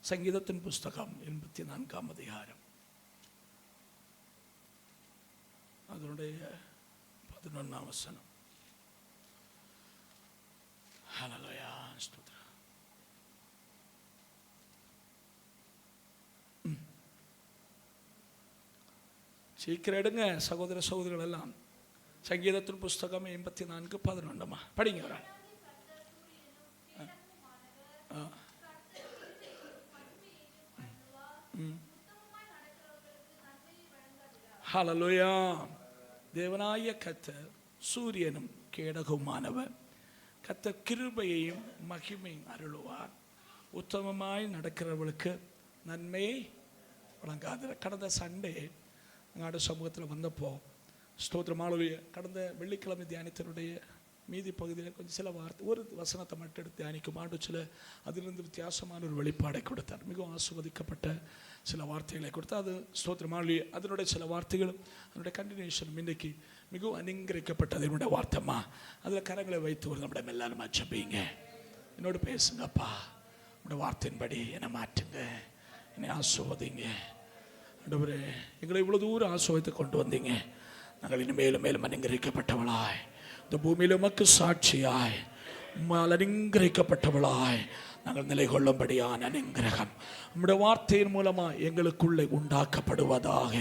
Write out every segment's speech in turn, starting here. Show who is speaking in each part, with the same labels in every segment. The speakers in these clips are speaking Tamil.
Speaker 1: சங்கீதத்தின் புஸ்தகம் 84ஆம் அதிகாரம் அதனுடைய 11ஆம் வசனம். ஹல்லேலூயா, ஸ்தோத்திரம். சீக்கிரம் எடுங்க சகோதர சகோதரிகள் எல்லாம். சங்கீதத்தின் புஸ்தகம் 84:11 படிங்க. ஹல்லேலூயா. தேவனாய கர்த்தர் சூரியனும் கேடகமானவர். கர்த்தர் கிருபையையும் மகிமையும் அருளுவார். உத்தமமாய் நடக்கிறவர்களுக்கு நன்மையை வழங்காது. கடந்த சண்டே நாடு சமூகத்தில் வந்தப்போ ஸ்தோத்திரமாளுடைய கடந்த வெள்ளிக்கிழமை தியானத்தினுடைய மீதி பகுதியில் கொஞ்சம் சில வார்த்தை ஒரு வசனத்தை மட்டும் எடுத்து தியானிக்கும் ஆண்டு சில அதிலிருந்து வித்தியாசமான ஒரு வெளிப்பாடை கொடுத்தார். மிகவும் ஆசிர்வதிக்கப்பட்ட சில வார்த்தைகளை கொடுத்தார். அது ஸ்தோத்திரமாளுடைய அதனுடைய சில வார்த்தைகளும் அதனுடைய கண்டினியூஷனும் இன்றைக்கு மிகவும் அனுங்கிரகிக்கப்பட்டது என்னுடைய வார்த்தைம்மா. அதில் கரங்களை வைத்து ஒரு நம்மிடம் எல்லாரும் ஜெபிங்க. என்னோடு பேசுங்கப்பா. உங்களுடைய வார்த்தையின்படி என்னை மாற்றுங்க, என்னை ஆசிர்வதிங்க. ஆண்டவரே, எங்களை இவ்வளோ தூரம் ஆசிர்வதித்து கொண்டு வந்தீங்க. நாங்கள் இன்னும் மேலும் மேலும் அனுங்கிரகிக்கப்பட்டவளாய் இந்த பூமியில் உமக்கு சாட்சியாய் அலங்கரிக்கப்பட்டவளாய் நாங்கள் நிலை கொள்ளும்படியான அனுங்கிரகம் நம்முடைய வார்த்தையின் மூலமாக எங்களுக்குள்ளே உண்டாக்கப்படுவதாக.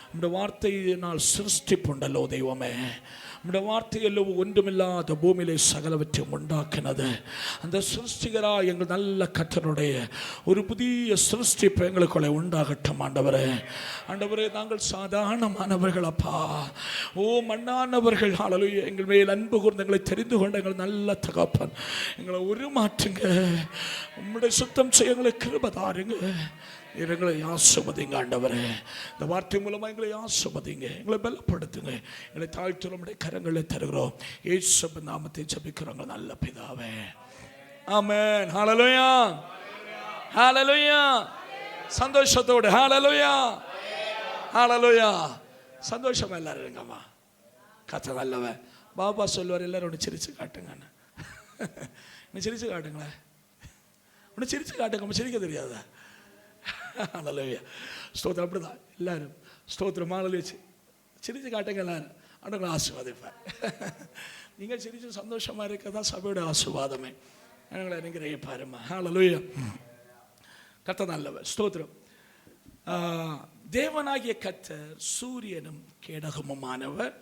Speaker 1: நம்முடைய வார்த்தையினால் சிருஷ்டிப்புண்டல்லோ தெய்வமே. நம்முடைய வார்த்தையல்லோ ஒன்றுமில்லாத பூமியிலே சகலவற்றையும் உண்டாக்கினது. அந்த சிருஷ்டிகராக எங்கள் நல்ல கர்த்தருடைய ஒரு புதிய சிருஷ்டிப்பு எங்களுக்குள்ளே உண்டாகட்டும் ஆண்டவரே. ஆண்டவரே, நாங்கள் சாதாரணமானவர்கள் அப்பா. ஓ மண்ணானவர்கள். ஹல்லேலூயா. எங்கள் மேல் அன்பு கூர்ந்து எங்களை தெரிந்து கொண்ட எங்கள் நல்ல தகப்பன், எங்களை உருமாற்றுங்க. உம்முடைய சுத்தம் செய்ய எங்களை கிருபை தாருங்க. எங்களை ஆசிர்வதிங்க ஆண்டவரே. இந்த வார்த்தை மூலமாக எங்களை ஆசிர்வதிங்க, எங்களை பலப்படுத்துங்க. எங்களை தாழ்த்து நம்முடைய கரங்களை தருகிறோம். இயேசுவின் நாமத்தை ஜெபிக்கிறோம் நல்ல பிதாவே, ஆமென். ஹல்லேலூயா, ஹல்லேலூயா. சந்தோஷத்தோடு ஹல்லேலூயா, ஹல்லேலூயா. சந்தோஷமா எல்லாரும் இருங்கம்மா. கர்த்தர் நல்லவன். பாபா சொல்லுவார், எல்லாரும் ஒன்று சிரிச்சு காட்டுங்கன்னு. ஒன்று சிரிச்சு காட்டுங்களேன். ஒன்று சிரிச்சு காட்டுங்க. சிரிக்க தெரியாதா? ஹல்லேலூயா, ஸ்தோத்திரம். அப்படிதான் எல்லாரும் ஸ்தோத்திரம் வச்சு சிரிச்சு காட்டுங்க. எல்லாரும் ஆண்டவரை ஆசீர்வாதிப்பார். நீங்கள் சிரிச்சு சந்தோஷமாக இருக்கதான் சபையோட ஆசீர்வாதமே. எங்களை அனுகிரகிப்பாருமா. ஹல்லேலூயா. கர்த்தர் நல்லவர். ஸ்தோத்திரம். தேவனாகிய கர்த்தர் சூரியனும் கேடகமுமானவர்.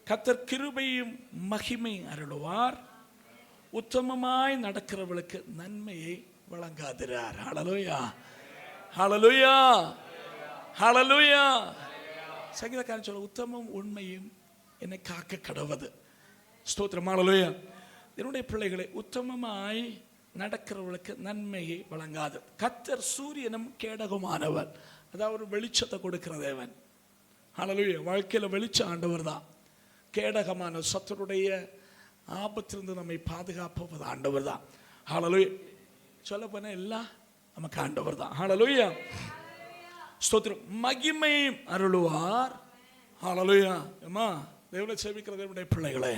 Speaker 1: கர்த்தர் கிருபையும் மகிமை அருளுவார். உத்தமமாய் நடக்கிறவர்களுக்கு நன்மையை வழங்காதிரார். ஹல்லேலூயா, ஹல்லேலூயா, ஹல்லேலூயா. சங்கீதக்காரன் சொல்ல, உத்தமம் உண்மையும் என்னை காக்க கடவது. ஸ்தோத்திரம். ஹல்லேலூயா. என்னுடைய பிள்ளைகளை, உத்தமமாய் நடக்கிறவர்களுக்கு நன்மையை வழங்காது. கர்த்தர் சூரியனும் கேடகமானவர். அதாவது ஒரு வெளிச்சத்தை கொடுக்கிற தேவன். ஹல்லேலூயா. வாழ்க்கையில் வெளிச்ச ஆண்டவர் தான். கேடகமான சத்துருடைய ஆபத்திலிருந்து நம்மை பாதுகாப்பது ஆண்டவர் தான். ஹல்லேலூயா. சொல்ல போன எல்லாம் நமக்கு ஆண்டவர் தான். ஹல்லேலூயா, ஸ்தோத்திரம். மகிமை அருளுவார். ஹல்லேலூயா. அம்மா, தேவனை சேவிக்கிற தேவனுடைய பிள்ளைகளே,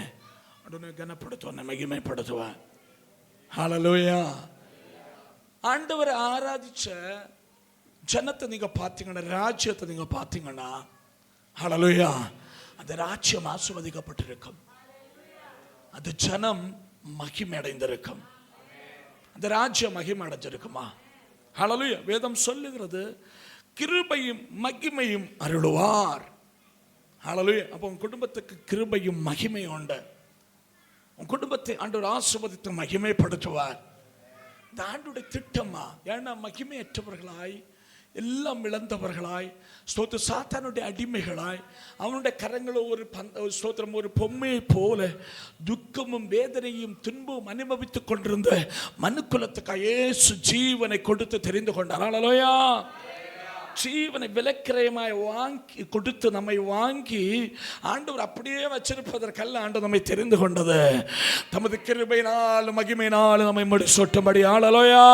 Speaker 1: ஆண்டவரை கனப்படுத்துவார், மகிமைப்படுத்துவார். ஹல்லேலூயா. ஆண்டவரை ஆராதிச்ச ஜனத்தை நீங்க பார்த்தீங்கன்னா, ராஜ்யத்தை நீங்க பார்த்தீங்கன்னா, ஹல்லேலூயா, அந்த ராஜ்யம் ஆசீர்வதிக்கப்பட்டிருக்கும். அந்த ஜனம் மகிமை அடைந்திருக்கும். அந்த ராஜ்யம் மகிமை அடைஞ்சிருக்குமா? ஹல்லேலூயா. வேதம் சொல்லுகிறது, கிருபையும் மகிமையும் அருளுவார். ஹல்லேலூயா. அப்போ உன் குடும்பத்துக்கு கிருபையும் மகிமையும் உண்டு. உன் குடும்பத்தை ஆண்டவர் ஆசீர்வதித்து மகிமைப்படுத்துவார். இந்த ஆண்டுடைய திட்டமா? ஏன்னா மகிமையற்றவர்களாய், எல்லாம் இழந்தவர்களாய், ஸ்தோத்திர சாத்தானுடைய அடிமைகளாய், அவனுடைய கரங்களை ஒரு ஸ்தோத்திரம் ஒரு பொம்மையை போல துக்கமும் வேதனையும் துன்பமும் அனுபவித்துக் கொண்டிருந்த மனுக்குலத்துக்காக இயேசு ஜீவனை கொடுத்து தெரிந்து கொண்டார். ஹல்லேலூயா. ஜீவனை விலைக்கிரயமாய் வாங்கி கொடுத்து நம்மை வாங்கி ஆண்டவர் அப்படியே வச்சிருப்பதற்கல்ல ஆண்டவர் நம்மை தெரிந்து கொண்டது. தமது கிருபையினால் மகிமையினால் நம்மை முடிசூட்டும்படி. ஹல்லேலூயா.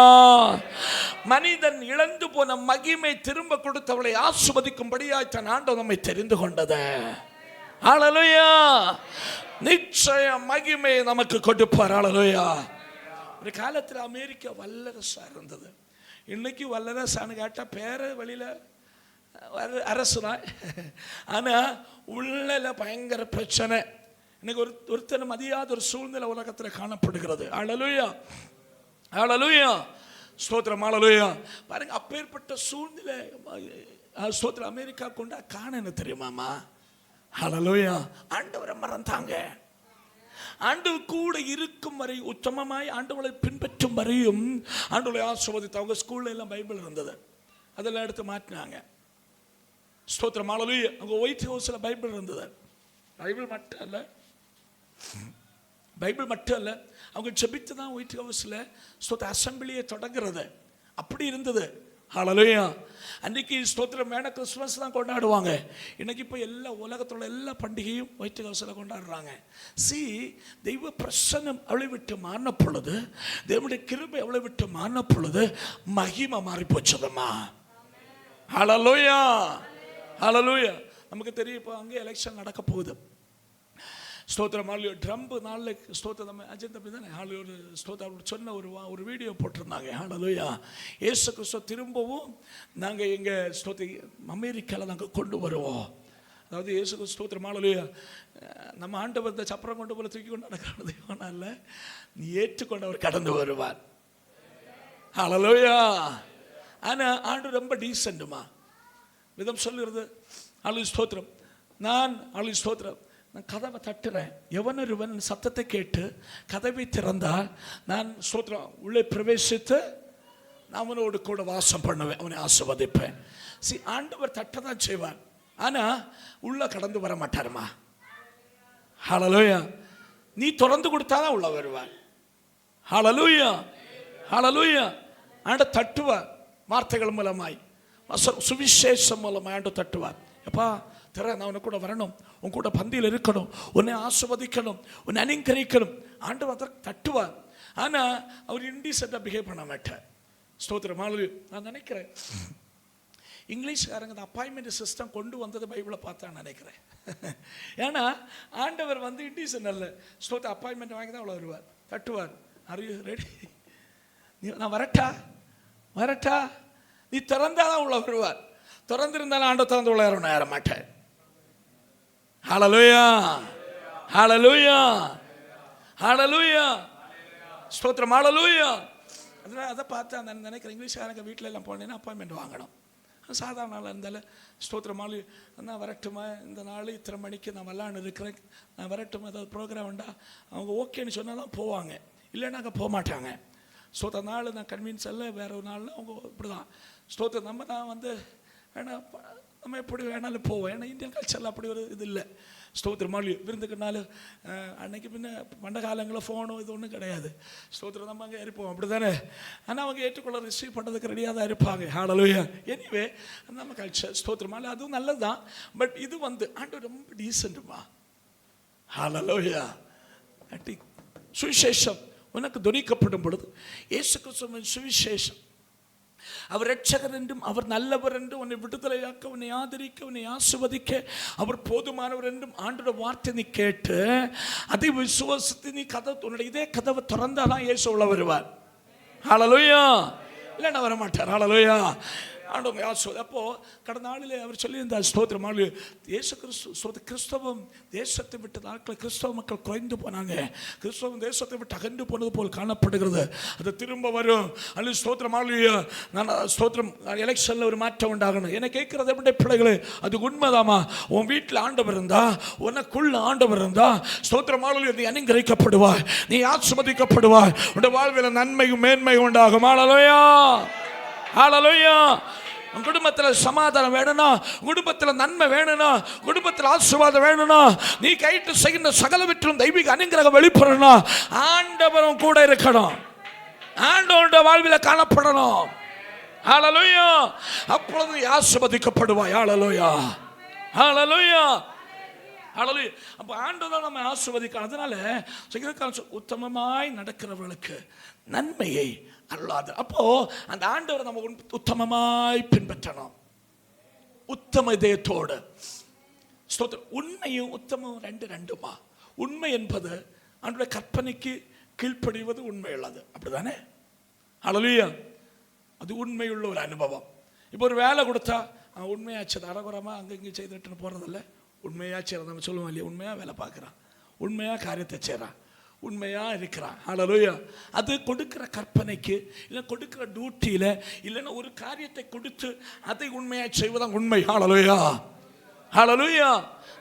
Speaker 1: மனிதன் இழந்து போன மகிமை திரும்ப கொடுத்தவளை ஆசீர்வதிக்கும்படியாய் தன் ஆண்டவர் நம்மை தெரிந்து கொண்டது. ஹல்லேலூயா. நிச்சயம் மகிமை நமக்கு கொடுப்பார். ஹல்லேலூயா. ஒரு காலத்தில் அமெரிக்கா வல்லரசா இருந்தது. இன்னைக்கு வல்லரசான்னு கேட்டால் பேரை வெளியில் அரசு தான். ஆனால் உள்ள பயங்கர பிரச்சனை. இன்னைக்கு ஒருத்தனை மதியாத ஒரு சூழ்நிலை உலகத்தில் காணப்படுகிறது. ஹல்லேலூயா, ஹல்லேலூயா, ஸ்தோத்திரம், ஹல்லேலூயா. பாருங்க, அப்பேற்பட்ட சூழ்நிலை ஸ்தோத்திரம் அமெரிக்கா கொண்டா காணன்னு தெரியுமாமா? ஹல்லேலூயா. ஆண்டவரை மறந்தாங்க. ஆண்டவர் கூட இருக்கும் வரை, உத்தமமாய் ஆண்டவரை பின்பற்றும் வரையும் ஆண்டவரை ஆசீர்வதித்து. அவங்க ஸ்கூல்ல எல்லாம் பைபிள் இருந்தது, அதெல்லாம் எடுத்து மாற்றினாங்க. ஸ்தோத்திரம், ஹல்லேலூயா. அங்கே ஒயிட் ஹவுஸில் பைபிள் இருந்தது. பைபிள் மட்டும் அல்ல, பைபிள் மட்டும் அல்ல, அவங்க ஜெபித்து தான் ஒயிட் ஹவுஸில் ஸ்தோத்திர அசம்பிளியை தொடங்குறது. அப்படி இருந்தது. ஹல்லேலூயா. அன்றைக்கி ஸ்தோத்திரம் வேண கிறிஸ்மஸ் தான் கொண்டாடுவாங்க. இன்னைக்கு இப்போ எல்லா உலகத்தோட எல்லா பண்டிகையும் ஒயிட் ஹவுஸில் கொண்டாடுறாங்க. தெய்வ பிரசன்னம் அவளை விட்டு மாறின பொழுது, தேவனுடைய கிருபை அவளை விட்டு மாறின பொழுது மகிமை மாறி போச்சதம்மா. ஹல்லேலூயா, ஹல்லேலூயா. நமக்கு தெரியும், இப்போ அங்கே எலெக்ஷன் நடக்க போகுது. ஸ்தோத்திரம், ஹல்லேலூயா. ட்ரம்ப் நாளில் ஸ்தோத்திரம் நம்ம அஜெண்டா தானே ஒரு ஸ்தோத்திரம் சொன்ன ஒரு வீடியோ போட்டிருந்தாங்க. ஹல்லேலூயா. இயேசு கிறிஸ்து திரும்பவும் நாங்கள் எங்கள் ஸ்தோத்திர அமெரிக்காவில் நாங்கள் கொண்டு வருவோம். அதாவது இயேசு கிறிஸ்து ஸ்தோத்திரம், ஹல்லேலூயா. நம்ம ஆண்டவர் இந்த சப்பரம் கொண்டு போல தூக்கி கொண்டு நடக்கிறது இல்லை, நீ ஏற்றுக்கொண்டவர் கடந்து வருவார். ஹல்லேலூயா. ஆனால் ஆண்டு ரொம்ப டீசென்ட்டுமா விதம் சொல்லுறது. ஹல்லேலூயா, ஸ்தோத்திரம். ஹல்லேலூயா, ஸ்தோத்திரம். நான் கதவை தட்டுறேன், எவனொருவன் சத்தத்தை கேட்டு கதவை திறந்தால் நான் ஸ்தோத்திரம் உள்ளே பிரவேசித்து நான் அவனோடு கூட வாசம் பண்ணுவேன், அவனை ஆசீர்வதிப்பேன். ஆண்டவர் தட்டதான் செய்வார், ஆனால் உள்ள கடந்து வர மாட்டாருமா. ஹல்லேலூயா. நீ திறந்து கொடுத்தாதான் உள்ள வருவார். ஹல்லேலூயா, ஹல்லேலூயா. ஆண்ட தட்டுவார் வார்த்தைகள் மூலமாய், சுவிசேஷம் மூலமாய் ஆண்டு தட்டுவார். எப்பா திற, நான் உன்னை கூட வரணும், உன் கூட பந்தியில் இருக்கணும், உன்னை ஆசீர்வதிக்கணும், உன்னை அலங்கரிக்கணும். ஆண்டவர் அதற்கு தட்டுவார். ஆனால் அவர் இன்டீசெண்டாக பிஹேவ் பண்ண மாட்டார். ஸ்தோத்திரம், ஹல்லேலூயா. நான் நினைக்கிறேன் இங்கிலீஷ்காரங்க அப்பாயின்மெண்ட் சிஸ்டம் கொண்டு வந்தது பைபிளை பார்த்தான்னு நினைக்கிறேன். ஏன்னா ஆண்டவர் வந்து இன்டீசென்ட் அல்ல. ஸ்தோத்திரம், அப்பாயின்மெண்ட் வாங்கி தான் அவ்வளோ வருவார், தட்டுவார். Are you ready? நான் வரட்டா வரட்டா? நீ திறந்தாதான் உள்ள வருவார். திறந்திருந்தாலும் ஆண்டவர் திறந்து உள்ள ஏற மாட்டேன். ஹல்லேலூயா, ஹல்லேலூயா, ஹல்லேலூயா, ஸ்தோத்திரம், ஹல்லேலூயா. அதனால் அதை பார்த்து அந்த நினைக்கிறேன் இங்கிலீஷ்காரங்க வீட்டில் எல்லாம் போனேன்னா அப்பாயின்மெண்ட் வாங்கணும். சாதாரண நாளாக இருந்தாலும் ஸ்தோத்திரம், நான் வரட்டுமா, இந்த நாள் இத்தனை மணிக்கு நான் வரலான்னு இருக்கிறேன், நான் வரட்டுமா, ஏதாவது ப்ரோக்ராம் உண்டா, அவங்க ஓகேன்னு சொன்னால் தான் போவாங்க, இல்லைன்னா அங்கே போக மாட்டாங்க. ஸ்தோத்திர நாள் நான் கன்வீன்ஸ் அல்ல, வேற ஒரு நாள்னா அவங்க இப்படி தான். ஸ்தோத்திரம், நம்ம தான் வந்து வேணா நம்ம எப்படி வேணாலும் போவோம். ஏன்னா இந்தியன் கல்ச்சரில் அப்படி ஒரு இது இல்லை. ஸ்தோத்திரம், விருந்துக்குனாலும் அன்னைக்கு பின்ன பண்ட காலங்களில் ஃபோனும் இது ஒன்றும் கிடையாது. ஸ்தோத்திரம், நம்ம அங்கே இருப்போம், அப்படி தானே. ஆனால் அவங்க ஏற்றுக்கொள்ள ரிசீவ் பண்ணுறதுக்கு ரெடியாக தான் இருப்பாங்க. ஹல்லேலூயா. எனிவே நம்ம கல்ச்சர் ஸ்தோத்திரம், அதுவும் நல்லது தான். பட் இது வந்து ஆண்டவர் ரொம்ப டீசென்ட்டுமா. ஹல்லேலூயா. சுவிசேஷம் உனக்கு துணிக்கப்படும் பொழுது இயேசு கிறிஸ்துவின் சுவிசேஷம், அவர் இரட்சகர் என்றும் அவர் நல்லவர் என்றும் உன்னை விடுதலையாக்க, உன்னை ஆதரிக்க, உன்னை ஆசீர்வதிக்க அவர் போதுமானவர் என்றும் ஆண்டோட வார்த்தை நீ கேட்டு அதை விசுவாசித்து நீ உன்னுடைய இதே கதவை திறந்தாதான் இயேசு உள்ள வருவார். ஹல்லேலூயா. இல்லைன்னா வர மாட்டார். ஹல்லேலூயா. ஆண்டவங்க ஆசீர்வாதம். அப்போது கடந்த நாளில் அவர் சொல்லியிருந்தார், ஸ்தோத்திரம், இயேசு கிறிஸ்தவம் தேசத்தை விட்டு நாட்கள் கிறிஸ்தவ மக்கள் குறைந்து போனாங்க, கிறிஸ்தவம் தேசத்தை விட்டு அகன்று போனது போல் காணப்படுகிறது, அது திரும்ப வரும். அல்லது ஸ்தோத்திரம், நான் ஸ்தோத்திரம், எலெக்ஷனில் ஒரு மாற்றம் உண்டாகணும். என்னை கேட்குறது எப்படி பிள்ளைகளே, அது உண்மைதாமா. உன் வீட்டில் ஆண்டவர் இருந்தா, உனக்குள்ள ஆண்டவர் இருந்தா, ஸ்தோத்திரம், நீ அனுங்கிரகிக்கப்படுவாய், நீ ஆசீர்வதிக்கப்படுவாய், உன்னுடைய வாழ்வில் நன்மையும் மேன்மையும் உண்டாகும். ஹல்லேலூயா, ஹல்லேலூயா. உன் குடும்பத்தில் சமாதானம் வேணும்னா, குடும்பத்தில் நன்மை வேணும்னா, குடும்பத்தில் ஆசீர்வாதம் வேணும்னா, நீ கைட்டு செய்கின்ற சகலவற்றும் தெய்வீக அனுக்கிரகம் வெளிப்படணும். ஆண்டவரும் கூட இருக்கணும், ஆண்டவருடைய வாழ்வில் காணப்படணும். ஹல்லேலூயா. அப்பொழுது ஆசீர்வதிக்கப்படுவாய். ஹல்லேலூயா, ஹல்லேலூயா, ஹல்லேலூயா. அப்போ ஆண்டவர் நம்ம ஆசீர்வதிக்கணும். அதனால உத்தமமாய் நடக்கிறவர்களுக்கு நன்மையை அருளாது. அப்போ அந்த ஆண்டவரை நம்ம உத்தமமாய் பின்பற்றணும், உத்தம இதயத்தோடு. உண்மையும் உத்தமம் ரெண்டுமா. உண்மை என்பது ஆண்டவருடைய கற்பனைக்கு கீழ்ப்படிவது உண்மை உள்ளது, அப்படிதானே? ஹல்லேலூயா. அது உண்மையுள்ள ஒரு அனுபவம். இப்போ ஒரு வேலை கொடுத்தா உண்மையாச்சு, அறகுறமாக அங்கே இங்கே செய்துட்டுன்னு போகிறதில்ல. உண்மையாச்சு நம்ம சொல்லுவோம் இல்லையா, உண்மையாக வேலை பார்க்குறான், உண்மையாக காரியத்தை செய்கிறான், உண்மையாக இருக்கிறான். ஹல்லேலூயா. அது கொடுக்குற கற்பனைக்கு இல்லை கொடுக்குற டியூட்டியில் இல்லைன்னா ஒரு காரியத்தை கொடுத்து அதை உண்மையாக செய்வதான் உண்மை. ஹல்லேலூயா, ஹல்லேலூயா.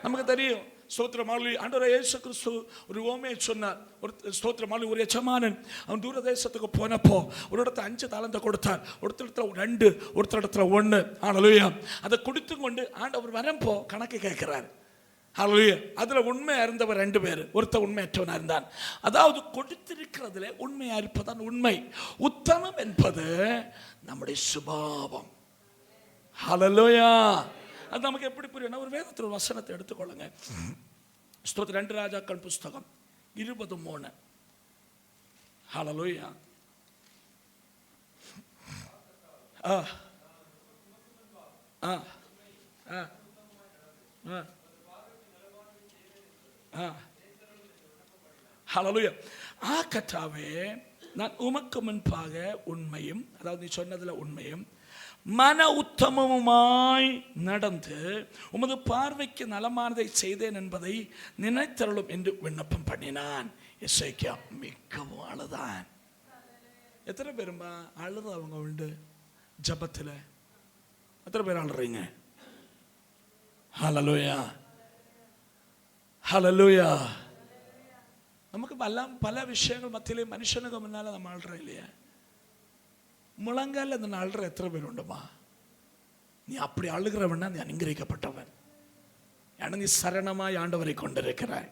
Speaker 1: நமக்கு தெரியும். ஸ்தோத்திரமாலி ஆண்டவராகிய இயேசு கிறிஸ்து ஒரு ஓமையை சொன்னார். ஒரு ஸ்தோத்திரமாலி ஒரு எஜமானன் அவன் தூரதேசத்துக்கு போனப்போ ஒரு இடத்துல 5 தாலந்தை கொடுத்தார், ஒருத்தர் 2, ஒருத்தர் 1. ஹல்லேலூயா. அதை கொடுத்து கொண்டு ஆண்டவர் வரப்போ கணக்கு கேட்கிறார். ஹல்லேலூயா. அதில் உண்மையாக இருந்தவர் 2 பேர், ஒருத்தர் உண்மையற்றவனாக இருந்தான். அதாவது கொடுத்திருக்கிறதுல உண்மையாக இருப்பதான் உண்மை. உத்தமம் என்பது நம்முடைய சுபாவம். ஹல்லேலூயா. அது நமக்கு எப்படி புரியும்? ஒரு வேதத்தில் ஒரு வசனத்தை எடுத்துக்கொள்ளுங்க. ஸ்தோத்திரம். 2 ராஜாக்கள் புஸ்தகம் 20:3. ஹல்லேலூயா. ஹல்லேலூயா. கர்த்தாவே, நான் உமக்கு முன்பாக உண்மையும், அதாவது நீ சொன்னதுல உண்மையும் மன உத்தமமுமாய் நடந்து உமது பார்வைக்கு நலமானதை செய்தேன் என்பதை நினைத்தருளும் என்று விண்ணப்பம் பண்ணினான். எசேக்கியா மிகவும் அழுதான். எத்தனை பேருமா அழுதவங்க உண்டு ஜபத்தில்? எத்தனை பேர் அழுறீங்க? ஹல்லேலூயா, ஹல்லேலூயா. நமக்கு பல விஷயங்கள் மத்தியிலே மனுஷனுக்கு முன்னால நம்ம அழுறோம் இல்லையா? முழங்கால அந்த அழுற எத்தனை பேர் உண்டுமா? நீ அப்படி அழுகிறவனா நீ அனுங்கிரகிக்கப்பட்டவன். ஏன்னா நீ சரணமாய் ஆண்டவரை கொண்டிருக்கிறாய்.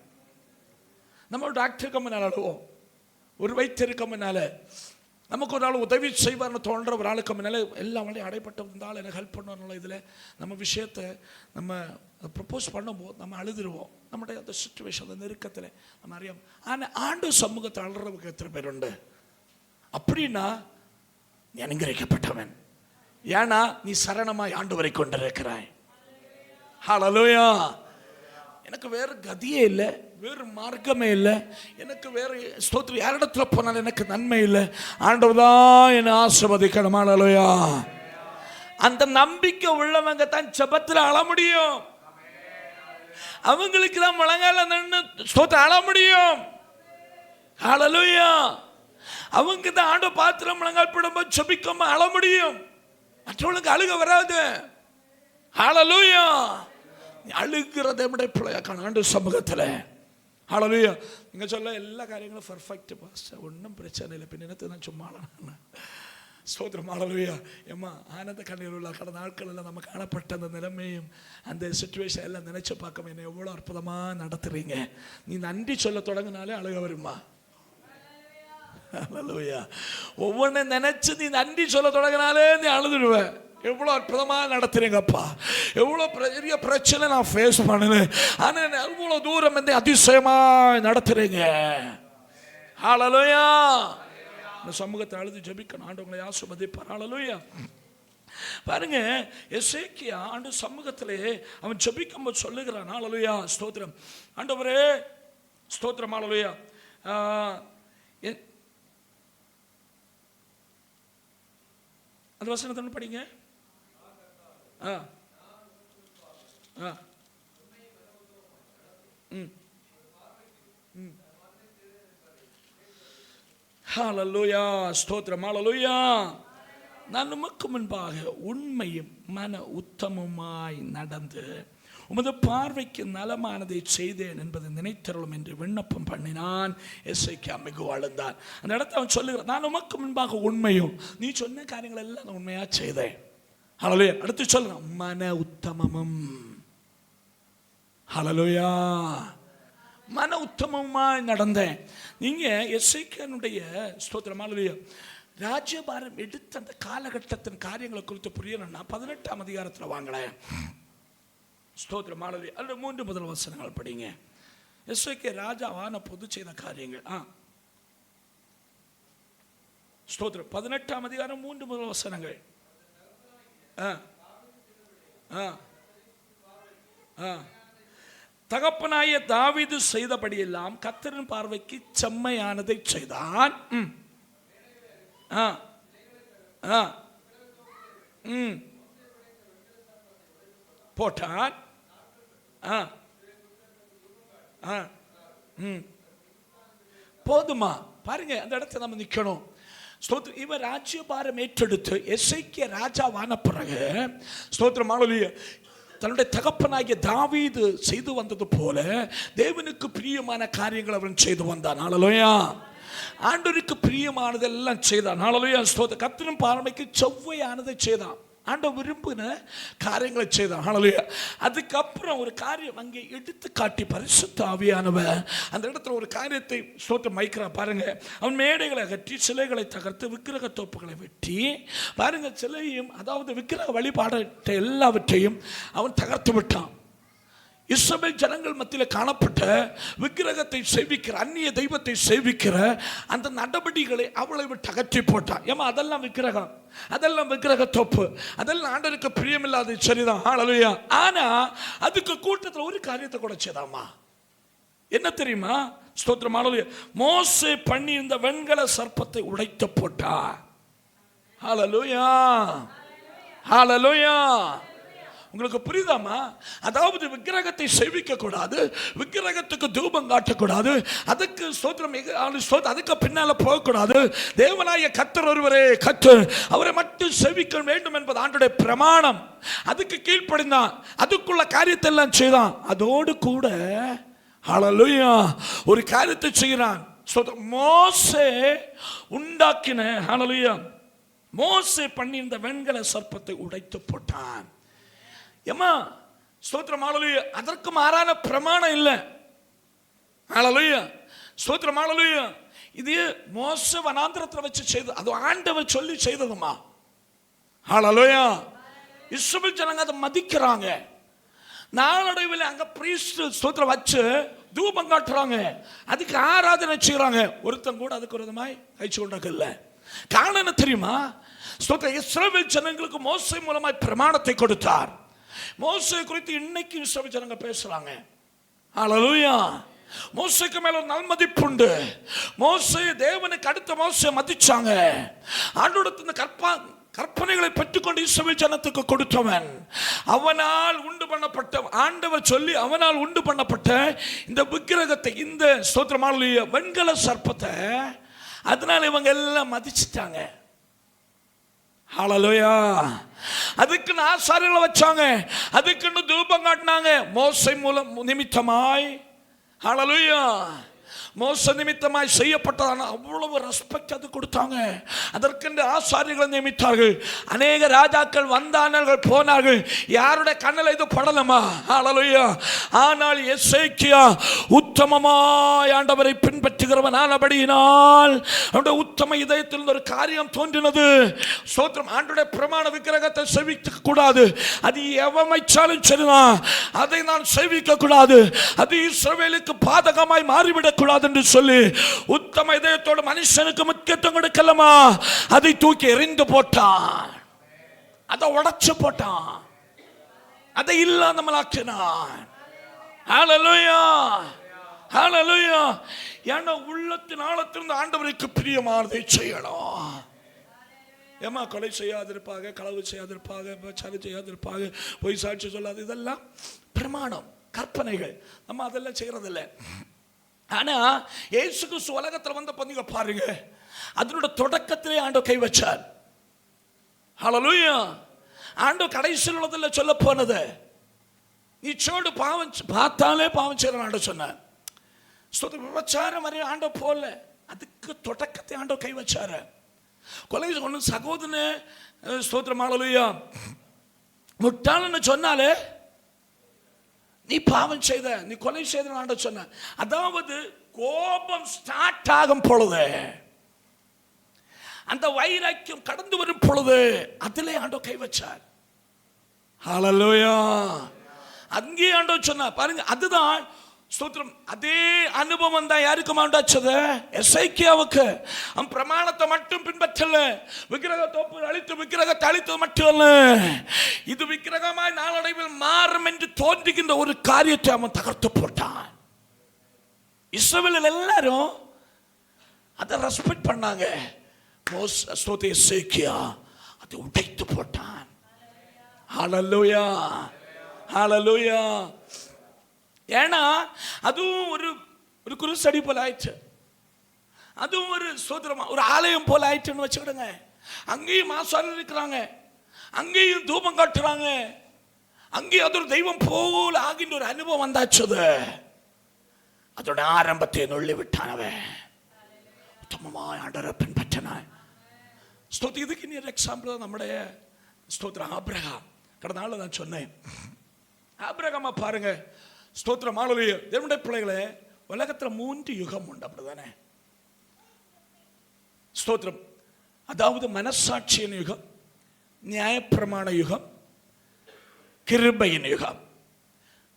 Speaker 1: நம்ம ஒரு டாக்டருக்கு முன்னால் அழுவோம், ஒரு வைத்தியருக்கு முன்னால, நமக்கு ஒரு ஆள் உதவி செய்வார்னு தோன்ற ஒரு ஆளுக்கு முன்னால எல்லா வழியும் அடைப்பட்டு இருந்தாலும் எனக்கு ஹெல்ப் பண்ணணும். இதில் நம்ம விஷயத்தை நம்ம ப்ரப்போஸ் பண்ணும்போது நம்ம அழுதுருவோம். நம்முடைய அந்த சுச்சுவேஷன், அந்த நெருக்கத்தில் நம்ம அறியாமல். ஆனால் ஆண்டு சமூகத்தை அழுறவுக்கு எத்தனை பேர் உண்டு? அப்படின்னா நீ அனுங்கிரகிக்கப்பட்டவன். ஏன்னா நீ சரணமாய் ஆண்டவரை கொண்டிருக்கிறாய். ஹல்லேலூயா. எனக்கு வேறு கதியே இல்லை, வேறு மார்க்கமே இல்லை, எனக்கு வேறு ஸ்தோத்திரம் யாரிடத்துல போனாலும் எனக்கு நன்மை இல்லை, ஆண்டவர் தான் என்னை ஆசீர்வதிக்கணும். ஹல்லேலூயா. அந்த நம்பிக்கை உள்ளவங்க தான் ஜெபத்தில் அழ முடியும். அவங்களுக்கு தான் முழங்கால நின்று ஸ்தோத்திரம் அழ முடியும். ஹல்லேலூயா. அவங்க தான் ஆண்டவர் பாத்திரம் முழங்கால் போடும்போது ஜெபிக்காம அழ முடியும். மற்றவங்களுக்கு அழுக வராது. ஹல்லேலூயா. அழுகிறதை விட பிள்ளையாக்கான ஆண்டு சமூகத்தில். ஹல்லேலூயா. நீங்க சொல்ல எல்லா காரியங்களும் பர்ஃபெக்ட் பாஸ்டர், ஒன்றும் பிரச்சனை இல்லை, பின்ன என்னத்தை தான் சும்மா ஸ்தோத்திரம். ஹல்லேலூயா. ஏம்மா ஆனந்த கண்ணீர் உள்ள கடந்த நாட்கள் எல்லாம் நம்ம காணப்பட்ட அந்த நிலைமையும் அந்த சிச்சுவேஷன் எல்லாம் நினைச்சு பார்க்க என்ன எவ்வளோ அற்புதமாக நடத்துறீங்க. நீ நன்றி சொல்ல தொடங்கினாலே அழுக வருமா? ஹல்லேலூயா. ஒவ்வொன்று நினைச்சு நீ நன்றி சொல்ல தொடங்கினாலே நீ அழுதுடுவ. எவ்வளோ அற்புதமாக நடத்துறீங்கப்பா, எவ்வளோ பெரிய பிரச்சனை நான் ஃபேஸ் பண்ணுவேன், ஆனால் எவ்வளோ தூரம் வந்து அதிசயமாக நடத்துறீங்க. ஹல்லேலூயா. இந்த சமூகத்தை அழுது ஜெபிக்கணும், ஆண்டவங்களை ஆசீர்வதிப்பார். ஹல்லேலூயா. பாருங்க, எசேக்கியா ஆண்டு சமூகத்திலே அவன் ஜெபிக்கும் போது சொல்லுகிறான். ஹல்லேலூயா. ஸ்தோத்திரம் ஆண்டவரே, ஸ்தோத்திரம். ஹல்லேலூயா. அந்த வசனத்தை படிங்க. ஹல்லேலூயா. ஸ்தோத்திரம். ஹல்லேலூயா. நான் உமக்கு முன்பாக உண்மையும் மன உத்தமமாய் நடந்து உமது பார்வைக்கு நலமானதை செய்தேன் என்பதை நினைத்தருளும் என்று விண்ணப்பம் பண்ணினான். எசேக்கியா மிகவும் அழுந்தான். அந்த இடத்துல அவன் சொல்லுகிறான், நான் உமக்கு முன்பாக உண்மையும், நீ சொன்ன காரியங்கள் எல்லாம் நான் உண்மையா செய்தேன். ஹல்லேலூயா. அடுத்து சொல்றான் மன உத்தமமும். ஹல்லேலூயா. மன உத்தமமாய் நடந்தேன். நீங்க எசேக்கியானுடைய ஸ்தோத்திரம் ஹல்லேலூயா ராஜ்யபாரம் எடுத்த அந்த காலகட்டத்தின் காரியங்களை குறித்து புரியணும்னா 18ஆம் அதிகாரத்தில் வாங்களேன். ஸ்தோத்திரம். ஹல்லேலூயா. அல்ல 3 முதல் வசனங்கள் படிங்க. எசேக்கியா ராஜாவான பொது செய்த காரியங்கள். ஸ்தோத்திரம். 18ஆம் அதிகாரம் 3 முதல் வசனங்கள். தகப்பனாய தாவீது செய்தபடியெல்லாம் கர்த்தரின் பார்வைக்கு செம்மையானதை செய்தான். போட்டான். போதுமா? பாருங்க, அந்த இடத்துல நம்ம நிக்கணும். ஸ்தோத்திரம். இவர் ராஜ்யபாரம் ஏற்றெடுத்து எசேக்கியா ராஜாவான பிறகு, ஸ்தோத்திரம், ஹல்லேலூயா, தன்னுடைய தகப்பனாகிய தாவீது செய்து வந்தது போல தேவனுக்கு பிரியமான காரியங்கள் அவன் செய்து வந்தான். ஹல்லேலூயா. ஆண்டவருக்கு பிரியமானதெல்லாம் செய்தான். ஹல்லேலூயா. ஸ்தோத்திரம். கர்த்தரின் பார்வைக்கு செவ்வையானதை செய்தான். ஆண்டவர் விரும்பின காரியங்களை செய்தான். ஹல்லேலூயா. அதுக்கப்புறம் ஒரு காரியம் அங்கே எடுத்து காட்டி பரிசுத்த ஆவியானவர் அந்த இடத்துல ஒரு காரியத்தை ஸ்தோத்திரம் மைக்கிறான். பாருங்க, அவன் மேடைகளை கட்டி சிலைகளை தகர்த்து விக்கிரக தோப்புகளை வெட்டி, பாருங்க, சிலையும் அதாவது விக்கிரக வழிபாடு எல்லாவற்றையும் அவன் தகர்த்து விட்டான். இஸ்ரவேல் ஜனங்கள் மத்தியில் காணப்பட்ட விக்கிரகத்தை சேவிக்கிற, அந்நிய தெய்வத்தை சேவிக்கிற அந்த நடவடிக்கைகளை அவளை விட்டு அகற்றி போட்டான். ஏமா, அதெல்லாம் விக்கிரகம், அதெல்லாம் விக்கிரக தோப்பு, அதெல்லாம் ஆண்டவருக்கு பிரியமில்லாத. சரிதான். ஹல்லேலூயா. ஆனா அதுக்கு கூட்டத்தில் ஒரு காரியத்தை கூட செய்தாமா. என்ன தெரியுமா? ஸ்தோத்திரம். ஹல்லேலூயா. மோசே பண்ணி இந்த வெண்கல சர்ப்பத்தை உடைத்து போட்டா. ஹல்லேலூயா. ஹல்லேலூயா. உங்களுக்கு புரியுதாமா? அதாவது விக்கிரகத்தை சேவிக்க கூடாது, விக்கிரகத்துக்கு தூபம் காட்டக்கூடாது, அதுக்கு ஸ்தோத்திரம், அதுக்கு பின்னால போகக்கூடாது. தேவனாய கர்த்தர் ஒருவரே கர்த்தர், அவரை மட்டும் சேவிக்க வேண்டும் என்பது ஆண்டவருடைய பிரமாணம். அதுக்கு கீழ்ப்படிந்தான், அதுக்குள்ள காரியத்தை எல்லாம் செய்தான். அதோடு கூட ஹல்லேலூயா ஒரு காரியத்தை செய்கிறான். மோசே உண்டாக்கின, ஹல்லேலூயா, மோசே பண்ணி இந்த வெண்கல சர்ப்பத்தை உடைத்து போட்டான். ஏமா, ஸ்தோத்திரம், ஹல்லேலூயா. அதற்கு மாறான பிரமாணம் இல்லை. ஹல்லேலூயா. ஸ்தோத்திரம், ஹல்லேலூயா. இது மோசே வனாந்திரத்தில் வச்சு செய்தது, அது ஆண்டவர் சொல்லி செய்ததுமா. ஹல்லேலூயா. இஸ்ரவேல் ஜனங்க அதை மதிக்கிறாங்க. நாளடைவில் அங்க பிரீஸ்ட் ஸ்தோத்திரம் வச்சு தூபம் காட்டுறாங்க, அதுக்கு ஆராதனை செய்யறாங்க. ஒருத்தன் கூட அதுக்கு விரோதமாய் கைச்சு கொண்டாக்கல. காரணம் என்ன தெரியுமா? ஸ்தோத்திரம், இஸ்ரவேல் ஜனங்களுக்கு மோசே மூலமாய் பிரமாணத்தை கொடுத்தார். மோசே குறித்து இன்னைக்கு இஸ்ரவேல் ஜனங்க பேசுறாங்க. ஹல்லேலூயா. மோசேக்கு மேல ஒரு நல்மதிப்பு உண்டு. மோசே தேவனுக்கு அடுத்த மோசே மதிச்சாங்க. ஆண்டவருடைய கற்பனைகளை பெற்றுக்கொண்டு இஸ்ரவேல் ஜனத்துக்கு கொடுத்தவன். அவனால் உண்டு பண்ணப்பட்ட, ஆண்டவர் சொல்லி அவனால் உண்டு பண்ணப்பட்ட இந்த விக்கிரகத்தை, இந்த ஸ்தோத்திரம், ஹல்லேலூயா, வெண்கல சர்ப்பத்தை, அதனால இவங்க எல்லாம் மதிச்சிட்டாங்க. ஹல்லேலூயா. அதுக்குன்னு ஆசாரியர்களை வச்சாங்க, அதுக்குன்னு தூபம் காட்டினாங்க. மோசே மூலம் நிமித்தமாய், ஹல்லேலூயா, மோச நிமித்தமாய் செய்யப்பட்டதான அவ்வளவு ரெஸ்பெக்ட் அது கொடுத்தாங்க. அதற்கென்று ஆசாரியர்களை நியமித்தார்கள். அநேக ராஜாக்கள் வந்தார்கள், போனார்கள், யாருடைய கண்ணில் இது படலமா. ஹல்லேலூயா. ஆனால் எசேக்கியா உத்தமமாய் ஆண்டவரை பின்பற்றுகிறவன் ஆனபடியினால் அவருடைய உத்தம இதயத்தில் ஒரு காரியம் தோன்றினது. ஸ்தோத்திரம். ஆண்டவருடைய பிரமாண விக்கிரகத்தை சேவிக்க கூடாது, அது எவமைச்சாலும் சரிதான், அதை நான் சேவிக்க கூடாது, அது இஸ்ரவேலுக்கு பாதகமாய் மாறிவிடக் கூடாது என்று சொல்லி உத்தம இதயத்தோடு மனுஷனுக்கு முக்கியத்துவம் கொடுக்கலாமா, அதை தூக்கி எறிந்து போட்டான், அதை உடைச்சு போட்டான், அதை இல்லாதமலாக்கினான். ஹல்லேலூயா. ஹல்லேலூயா. ஏன்னா உள்ளத்தின் ஆழத்திலிருந்து ஆண்டவருக்கு பிரியமானதை செய்யணும். ஏமா, கொலை செய்யாதிருப்பாங்க, களவு செய்யாதிருப்பாங்க, விபச்சாரம் செய்யாதிருப்பாங்க, பொய் சாட்சி சொல்லாது, இதெல்லாம் பிரமாணம், கற்பனைகள். நம்ம அதெல்லாம் செய்யறதில்லை. ஆனா இயேசு கிறிஸ்து உலகத்தில் வந்த நீங்க பாருங்க, அதனுடைய தொடக்கத்திலே ஆண்டவர் கை வச்சார். ஹல்லேலூயா. ஆண்டவர் கடைசியில் உள்ளதில் சொல்ல போனது, நீ சோடு பாவம் பார்த்தாலே பாவம் செய்யற ஆண்டவர் சொன்னார். விபச்சாரம் வரைய ஆண்டவர் போல, அதுக்கு தொடக்கத்தை ஆண்டவர் கை வச்சாரு. கொலை ஒன்று சகோதரனே, ஸ்தோத்திரம், ஹல்லேலூயா, முட்டாளன்னு சொன்னாலே நீ பாவம் செய்த, நீ கொலை செய்த ஆண்டவர் சொன்ன. அதாவது கோபம் ஸ்டார்ட் ஆகும் பொழுது, அந்த வைராக்கியம் கடந்து வரும் பொழுது அதிலே ஆண்டவர் கை வச்சார். ஹல்லேலூயா. அங்கே ஆண்டவர் சொன்னார். பாருங்க, அதுதான் ஸ்தோத்திரம். அதே அனுபவம் தான் யாருக்கு உண்டாச்சது? எசேக்கியாவுக்கு. அவன் பிரமாணத்தை மட்டும் பின்பற்றல, விக்கிரக தோப்பு அழித்து விக்கிரகத்தை அழித்தது மட்டும் அல்ல, இது விக்கிரகமாய் நாளடைவில் மாறும் என்று தோன்றுகின்ற ஒரு காரியத்தை அவன் தகர்த்து போட்டான். இஸ்ரவேலில் எல்லாரும் அதை ரெஸ்பெக்ட் பண்ணாங்க. எசேக்கியா அதை உடைத்து போட்டான். ஹல்லேலூயா, ஹல்லேலூயா. ஏன்னா அதுவும் ஒரு குருசடி போல ஆயிடுச்சு, அதுவும் ஒரு சோதரமா ஒரு ஆலயம் போல ஆயிடுச்சுன்னு வச்சுக்கிடுங்க. அங்கேயும் மாசாரி இருக்கிறாங்க, அங்கேயும் தூபம் காட்டுறாங்க, அங்கேயும் அது ஒரு தெய்வம் போல ஆகின்ற ஒரு அனுபவம் வந்தாச்சு. அதோட ஆரம்பத்தை நொள்ளி விட்டானவன் உத்தமமாய் ஆண்டவரை பின்பற்றினான். ஸ்தோத்திரம். இதுக்கு இன்னொரு எக்ஸாம்பிள் தான் நம்முடைய ஸ்தோத்திரம் ஆபிரகாம். கடந்த நாள் நான் சொன்னேன், ஆபிரகாமா பாருங்க. ஸ்தோத்திரம், ஹல்லேலூயா. தேவனுடைய பிள்ளைகளே, உலகத்தில் 3 யுகம் உண்டு, அப்படிதானே? ஸ்தோத்திரம். அதாவது மனசாட்சியின் யுகம், நியாயப்பிரமாண யுகம், கிருபையின் யுகம்.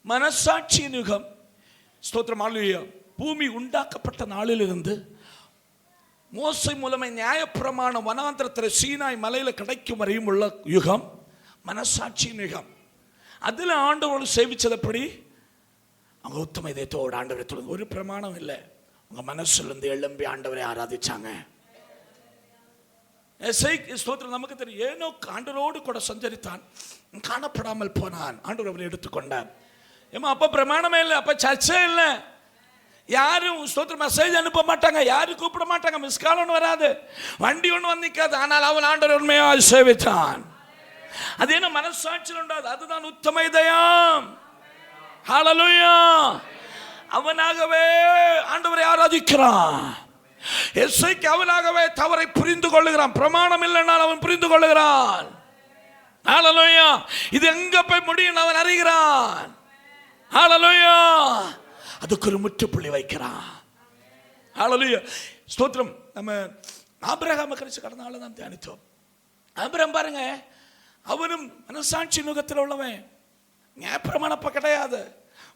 Speaker 1: மனசாட்சியின் யுகம், ஸ்தோத்திரம், ஹல்லேலூயா, பூமி உண்டாக்கப்பட்ட நாளிலிருந்து மோசை மூலமாய் நியாயப்பிரமாண வனாந்திரத்தில் சீனாய் மலையில் கிடைக்கும் வரையும் உள்ள யுகம் மனசாட்சியின் யுகம். அதில் ஆண்டவரோடு சேவிச்சதப்படி அவங்க உத்தம இதயத்தோடு ஆண்டவரை தொடர்ந்து, ஒரு பிரமாணம் இல்லை, உங்க மனசுலேருந்து எழும்பி ஆண்டவரை ஆராதிச்சாங்க. ஸ்தோத்திரம். நமக்கு தெரியும், ஏனோ ஆண்டவரோடு கூட சஞ்சரித்தான், காணப்படாமல் போனான், ஆண்டவர் அவரை எடுத்துக்கொண்டார். ஏமா அப்ப பிரமாணமே இல்லை, அப்ப சர்ச்சே இல்லை, யாரும் ஸ்தோத்திரம் மெசேஜ் அனுப்ப மாட்டாங்க, யாரும் கூப்பிட மாட்டாங்க, மிஸ்கால் ஒன்று வராது, வண்டி ஒன்று வந்து நிற்காது. ஆனால் அவன் ஆண்டவர் உண்மையாக சேவித்தான். அது என்ன மனசாட்சியில் உண்டாது, அதுதான் உத்தம இதயம். ஹல்லேலூயா. அவனாகவே ஆண்டவரை ஆராதிக்கிறான். எசேக்கு அவனாகவே தவறை புரிந்து கொள்ளுகிறான். பிரமாணம் இல்லைனால் அவன் புரிந்து கொள்ளுகிறான். ஹல்லேலூயா. இது எங்க போய் முடியும் அவன் அறிகிறான். ஹல்லேலூயா. அதுக்கு ஒரு முற்றுப்புள்ளி வைக்கிறான். ஹல்லேலூயா. ஸ்தோத்திரம். நம்ம ஆபிரகாமை குறித்து கடந்த நாள் தான் தியானித்தோம். ஆபிரகாம் பாருங்க, அவனும் மனசாட்சி நுகத்தில் உள்ளவன். நியாயப்பிரமாணப்ப கிடையாது,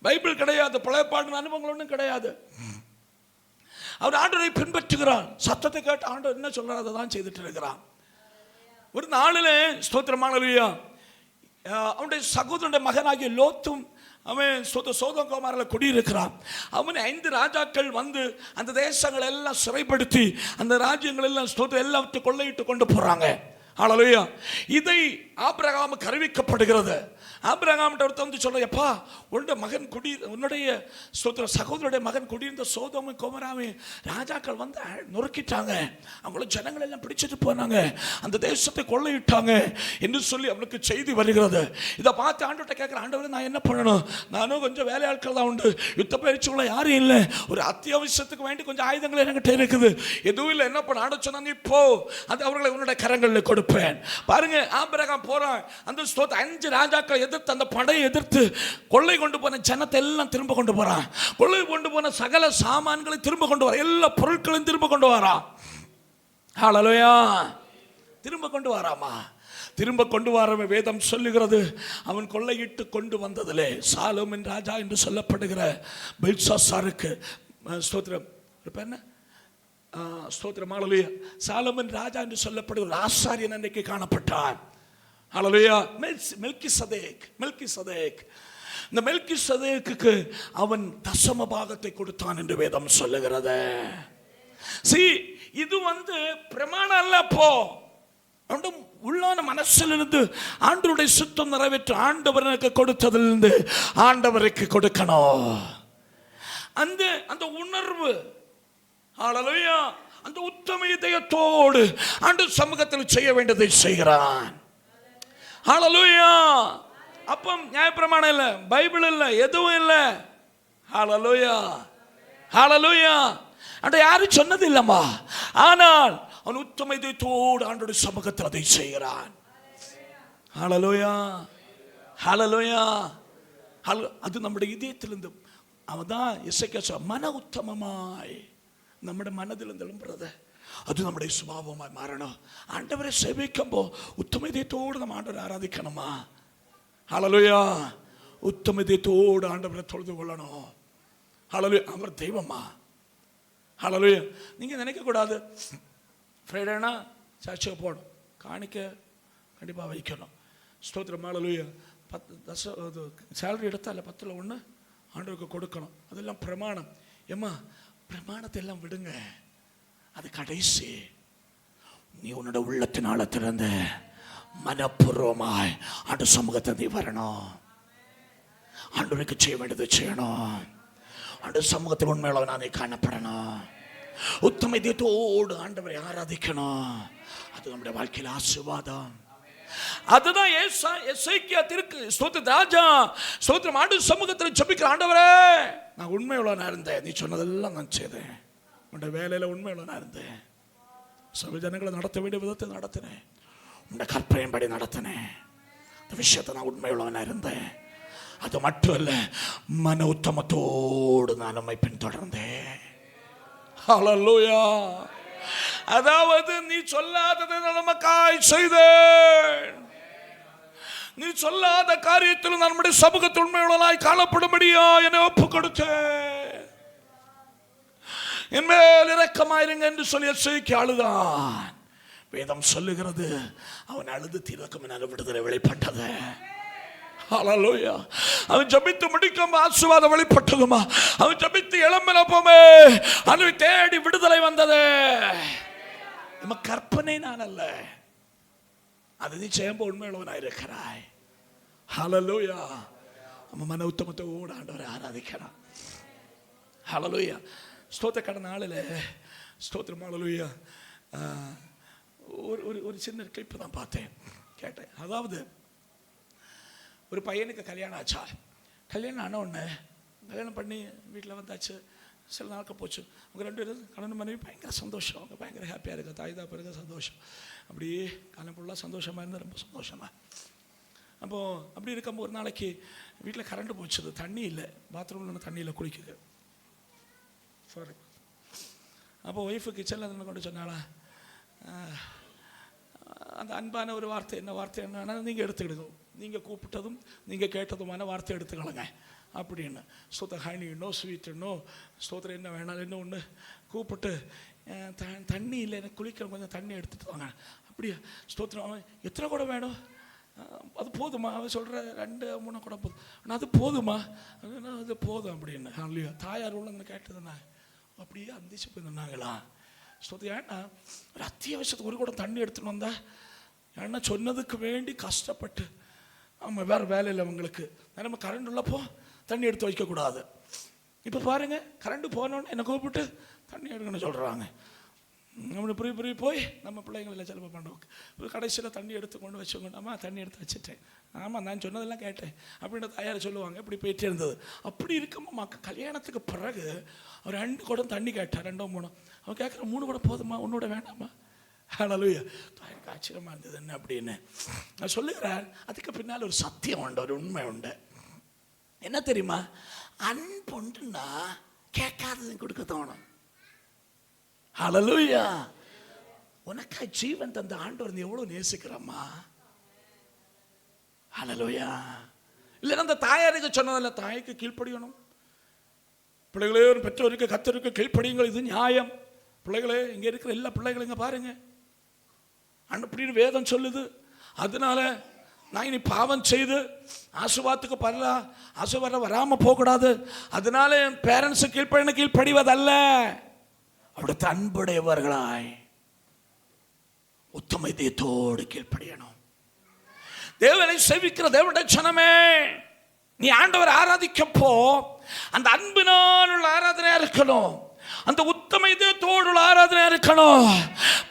Speaker 1: பைபிள் கிடையாது, பழைய பாடின அனுபவங்கள் ஒன்றும் கிடையாது. அவர் ஆண்டவரை பின்பற்றுகிறான். சத்தத்தை கேட்டு ஆண்டவர் என்ன சொல்றார் அதை தான் செய்துட்டு இருக்கிறான். ஒரு நாளில் ஸ்தோத்திரம், ஹல்லேலூயா, அவனுடைய சகோதரனுடைய மகனாகிய லோத்தும் அவன் சோதோம் கோமோராவில் குடியிருக்கிறான். அவன் 5 ராஜாக்கள் வந்து அந்த தேசங்களை எல்லாம் சிறைப்படுத்தி அந்த ராஜ்யங்கள் எல்லாம் ஸ்தோத்திரம் எல்லாவற்றையும் கொள்ளையிட்டு கொண்டு போறாங்க. ஹல்லேலூயா. இதை ஆபிரகாமுக்கு அறிவிக்கப்படுகிறது. ஆபிரகாம் வந்து சொல்றப்பா, உன்னுடைய மகன் உன்னுடைய சகோதரனுடைய மகன் குடியிருந்த சோதோம் கோமோராவை ராஜாக்கள் வந்து நொறுக்கிட்டாங்க, அவங்கள ஜனங்கள் எல்லாம் பிடிச்சிட்டு போனாங்க, அந்த தேசத்தை கொள்ளையிட்டாங்க என்று சொல்லி அவனுக்கு செய்தி வருகிறது. இதை பார்த்து ஆண்டவர்கிட்ட கேட்குற, ஆண்டவரே நான் என்ன பண்ணணும், நானும் கொஞ்சம் வேலையாட்கள் தான் உண்டு, யுத்த பயிற்சிக்குள்ள யாரும் இல்லை, ஒரு அத்தியாவசியத்துக்கு வேண்டி கொஞ்சம் ஆயுதங்கள் என்கிட்ட இருக்குது, எதுவும் இல்லை, என்ன பண்ண ஆண்ட சொன்னாங்க, இப்போ அது அவர்களை உன்னுடைய கரங்களில் கொடுப்பேன். பாருங்க, ஆபிரகாம் போறான், அந்த 5 ராஜாக்களை எதிர்த்து, அந்த படையை எதிர்த்து கொள்ளை கொண்டு போன ஜனத்தை எல்லாம் திரும்ப கொண்டு போறான். கொள்ளை கொண்டு போன சகல சாமான்களை திரும்ப கொண்டு வர, எல்லா பொருட்களையும் திரும்ப கொண்டு வரான். ஹல்லேலூயா. திரும்ப கொண்டு வராமா, திரும்ப கொண்டு வர வேதம் சொல்லுகிறது. அவன் கொள்ளையிட்டு கொண்டு வந்ததிலே சாலோமன் ராஜா என்று சொல்லப்படுகிற பெல்சாசாருக்கு ஸ்தோத்திரம் என்ன ஸ்தோத்திரம், ஹல்லேலூயா, சாலோமன் ராஜா என்று சொல்லப்படுகிற ஆசாரியன் அன்றைக்கு காணப்பட்டான். ஹல்லேலூயா. மெல்கிசதேக். இந்த மெல்கிசதேக்குக்கு அவன் தசம பாகத்தை கொடுத்தான் என்று வேதம் சொல்லுகிறது. இது பிரமாணம் அல்ல. அப்போ உள்ளான மனசிலிருந்து ஆண்டவருடைய சுத்தம் நிறைவேற்ற ஆண்டவருக்கு கொடுத்ததிலிருந்து ஆண்டவருக்கு கொடுக்கணும். அந்த உணர்வு, ஹல்லேலூயா, அந்த உத்தம இதயத்தோடு ஆண்டவர் சமூகத்தில் செய்ய வேண்டியதை செய்கிறான். ஹல்லேலூயா. அப்போ நியாயப்பிரமாணம் இல்லை, பைபிள் இல்லை, எதுவும் இல்லை. ஹல்லேலூயா, ஹல்லேலூயா. அட யாரும் சொன்னது இல்லம்மா, ஆனால் அவன் உத்தம இதயத்தோடு ஆண்டவருடைய சமூகத்தில் அதை செய்கிறான். ஹல்லேலூயா, ஹல்லேலூயா. அது நம்முடைய இதயத்திலிருந்து அவன் தான் எசேக்கியா மன உத்தமமாய் നമ്മുടെ മനதிலிருந்து எழும்புறது, அது நம்முடைய சுபாவமாய் மாறணும். ஆண்டவரை சேவிக்கும் போ உத்தம இதயத்தோடு நம்ம ஆண்டவரை ஆராதிக்கணுமா. ஹல்லேலூயா. உத்தம இதயத்தோடு ஆண்டவரை தொழுது கொள்ளணும். ஹல்லேலூயா. அவர் தெய்வமா. ஹல்லேலூயா. நீங்கள் நினைக்கக்கூடாது ஃப்ரைடேனா சர்ச்சுக்கு போகணும், காணிக்க கண்டிப்பாக வைக்கணும். ஸ்தோத்திரம், ஹல்லேலூயா. 10 சேலரி எடுத்தால் 10ல் 1 ஆண்டவருக்கு கொடுக்கணும், அதெல்லாம் பிரமாணம். ஏம்மா பிரமாணத்தை எல்லாம் விடுங்க, அது கடைசி. நீ உன்னோட உள்ளத்தினால திறந்த മനഃപൂർവമായി ആണ്ട് സമൂഹത്തെ നീ വരണം. ആണ്ടവർക്ക് ചെയ്യാൻ വേണ്ടത് ചെയ്യണം. ആണ്ട് സമൂഹത്തിൽ ഉണ്മയുള്ളവനാ നീ കാണപ്പെടണം. ഉത്തമ இதயத்தோடு ஆண்டவரை ஆராதிக்கணும். அது நம்முடைய வாழ்க்கையில் ஆசீர்வாதம். அதுதான் எசேக்கியா திருக்கு ஸ்தோத்திரம் ராஜா ஸ்தோத்திரம் ஆண்டு சமூகத்தில் ஜெபிக்கிற ஆண்டவரே நான் உண்மையுள்ளவனா இருந்தேன், நீ சொன்னதெல்லாம் நான் செய்தேன், உன்னுடைய வேலையில் உண்மையுள்ளவனா இருந்தேன், சபை ஜனங்களை நடத்த வேண்டிய விதத்தை நடத்தினேன், உன்னுடைய கற்பனையின்படி நடத்தினேன், இந்த விஷயத்தை நான் உண்மையுள்ளவனா இருந்தேன். அது மட்டுமல்ல, மன உத்தமத்தோடு நான் நம்மை பின்தொடர்ந்தேன். ஹல்லேலூயா. அதாவது நீ சொல்லாததை நமக்காய் செய்தேன், நீ சொல்லாத காரியத்தில் நம்முடைய சமூகத்தில் உண்மையுள்ளவனாய் காணப்படும்படியா என்னை ஒப்பு கொடுத்தேன். என் மேல் இரக்கமாயிருங்க என்று சொல்லி எசேக்கியா அழுதான். வேதம் சொல்லுகிறது, அவன் அழுது தீர்க்கும் என விடுதலை வெளிப்பட்டது. ஹல்லேலூயா. அவன் ஜெபித்து முடிக்கும் ஆசீர்வாதம் வெளிப்பட்டதுமா, அவன் ஜெபித்து எழும்பினப்போமே அவனை தேடி விடுதலை வந்தது. நம்ம கற்பனை நான் அல்ல, அது நீ செய்யும்போது உண்மையுள்ளவனாய் இருக்கிறாய். ஹல்லேலூயா. நம்ம மன உத்தமத்தோடு ஆண்டவரை ஆராதிக்கிறான். ஹல்லேலூயா. ஸ்தோத்திர கடந்த நாளில் ஸ்தோத்திரம். ஹல்லேலூயா. ஒரு சின்ன கிளிப்பு தான் பார்த்தேன், கேட்டேன். அதாவது ஒரு பையனுக்கு கல்யாணம் ஆச்சா. கல்யாணம் ஆன உடனே கல்யாணம் பண்ணி வீட்டில் வந்தாச்சு. சில நாட்கள் போச்சு. அவங்க 2 பேரும் கணவன் மனைவி பயங்கர சந்தோஷம், அவங்க பயங்கர ஹாப்பியாக இருக்குது, தாய் தாப்பா இருக்க சந்தோஷம். அப்படியே காலம் ஃபுல்லாக சந்தோஷமாக இருந்தால் ரொம்ப சந்தோஷமாக. அப்போது அப்படி இருக்கும்போது ஒரு நாளைக்கு வீட்டில் கரண்ட் போச்சுது, தண்ணி இல்லை, பாத்ரூமில் ஒன்று தண்ணி இல்லை, குளிக்குது. சாரி. அப்போது ஒய்ஃபு கிச்சனில் அதை கொண்டு சொன்னாலா, அந்த அன்பான ஒரு வார்த்தை, என்ன வார்த்தை என்ன, நீங்கள் எடுத்துக்கிடுங்க, நீங்கள் கூப்பிட்டதும் நீங்கள் கேட்டதுமான வார்த்தை எடுத்துக்கலங்க அப்படின்னு. ஸ்தோத்திர ஹனி இன்னோ ஸ்வீட் இன்னோ ஸ்தோத்திரம் என்ன வேணாலும் இன்னும் ஒன்று கூப்பிட்டு, தண்ணி இல்லை எனக்கு குளிக்கிற கொஞ்சம் தண்ணி எடுத்துகிட்டு வாங்க. அப்படியா ஸ்தோத்திரம். அவன் எத்தனை கூட வேணும், அது போதுமா, அவன் சொல்கிற 2-3 கூட போதும், ஆனால் அது போதுமா, அது போதும் அப்படின்னு. இல்லையா தாயார் உள்ளன்னு கேட்டதுண்ணா அப்படியே அந்திச்சு போயிருந்தாங்களா. ஸ்தோத்திரம். ஏன்னா ஒரு அத்தியாவசியத்துக்கு ஒரு கூட தண்ணி எடுத்துகிட்டு வந்தா, ஏன்னா சொன்னதுக்கு வேண்டி கஷ்டப்பட்டு ஆமாம் வேறு வேலையில் அவங்களுக்கு நம்ம கரண்ட் உள்ளப்போ தண்ணி எடுத்து வைக்கக்கூடாது. இப்போ பாருங்கள், கரண்ட்டு போனோன்னு என்னை கூப்பிட்டு தண்ணி எடுக்கணும்னு சொல்கிறாங்க. நம்ம புரிய போய் நம்ம பிள்ளைங்களில் செலவு பண்ணுறோம். கடைசியில் தண்ணி எடுத்து கொண்டு வச்சுக்கோங்க, அம்மா தண்ணி எடுத்து வச்சுட்டேன், ஆமாம் நான் சொன்னதெல்லாம் கேட்டேன் அப்படின்னு தயார் சொல்லுவாங்க. இப்படி போயிட்டே இருந்தது. அப்படி இருக்குமா கல்யாணத்துக்கு பிறகு அவர் 2 குடம் தண்ணி கேட்டார், 2-3. அவன் கேட்குற 3 குடம் போதுமா, உன்னோட வேண்டாமா. ஹல்லேலூயா. எனக்கு ஆச்சரியமாக இருந்தது என்ன அப்படின்னு நான் சொல்லுகிறேன். அதுக்கு பின்னால் ஒரு சத்தியம் உண்டு, ஒரு உண்மை உண்டு. என்ன தெரியுமா, அன்புண்டுன்னா கேட்காதது கொடுக்க தோணும். ஹல்லேலூயா. உனக்கா ஜீவன் தந்த ஆண்டவர் நீ எவ்வளோ நேசிக்கிறம்மா. ஹல்லேலூயா. இல்லை அந்த தாயாருக்கு சொன்னதில்ல, தாய்க்கு கீழ்ப்படியணும். பிள்ளைகளே பெற்றோருக்கு கர்த்தருக்கு கீழ்ப்படியுங்கள், இது நியாயம். பிள்ளைகளே இங்கே இருக்கிற எல்லா பிள்ளைகளும் இங்கே பாருங்க, அப்படின்னு வேதம் சொல்லுது. அதனால நான் இனி பாவம் செய்து ஆசீர்வாதத்துக்கு பரலாம், ஆசீர்வாதம் வராமல் போகக்கூடாது. அதனால என் பேரண்ட்ஸு கீழ்ப்படிவதல்ல, அவருடைய அன்புடையவர்களாய் உத்தம இதயத்தோடு கீழ்ப்படியணும். தேவனை சேவிக்கிற தேவனுடைய ஜனமே, நீ ஆண்டவர் ஆராதிக்கப்போ அந்த அன்பினால் உள்ள ஆராதனையா இருக்கணும், அந்த உத்தம இதயத்தோடு உள்ள ஆராதனையா இருக்கணும்.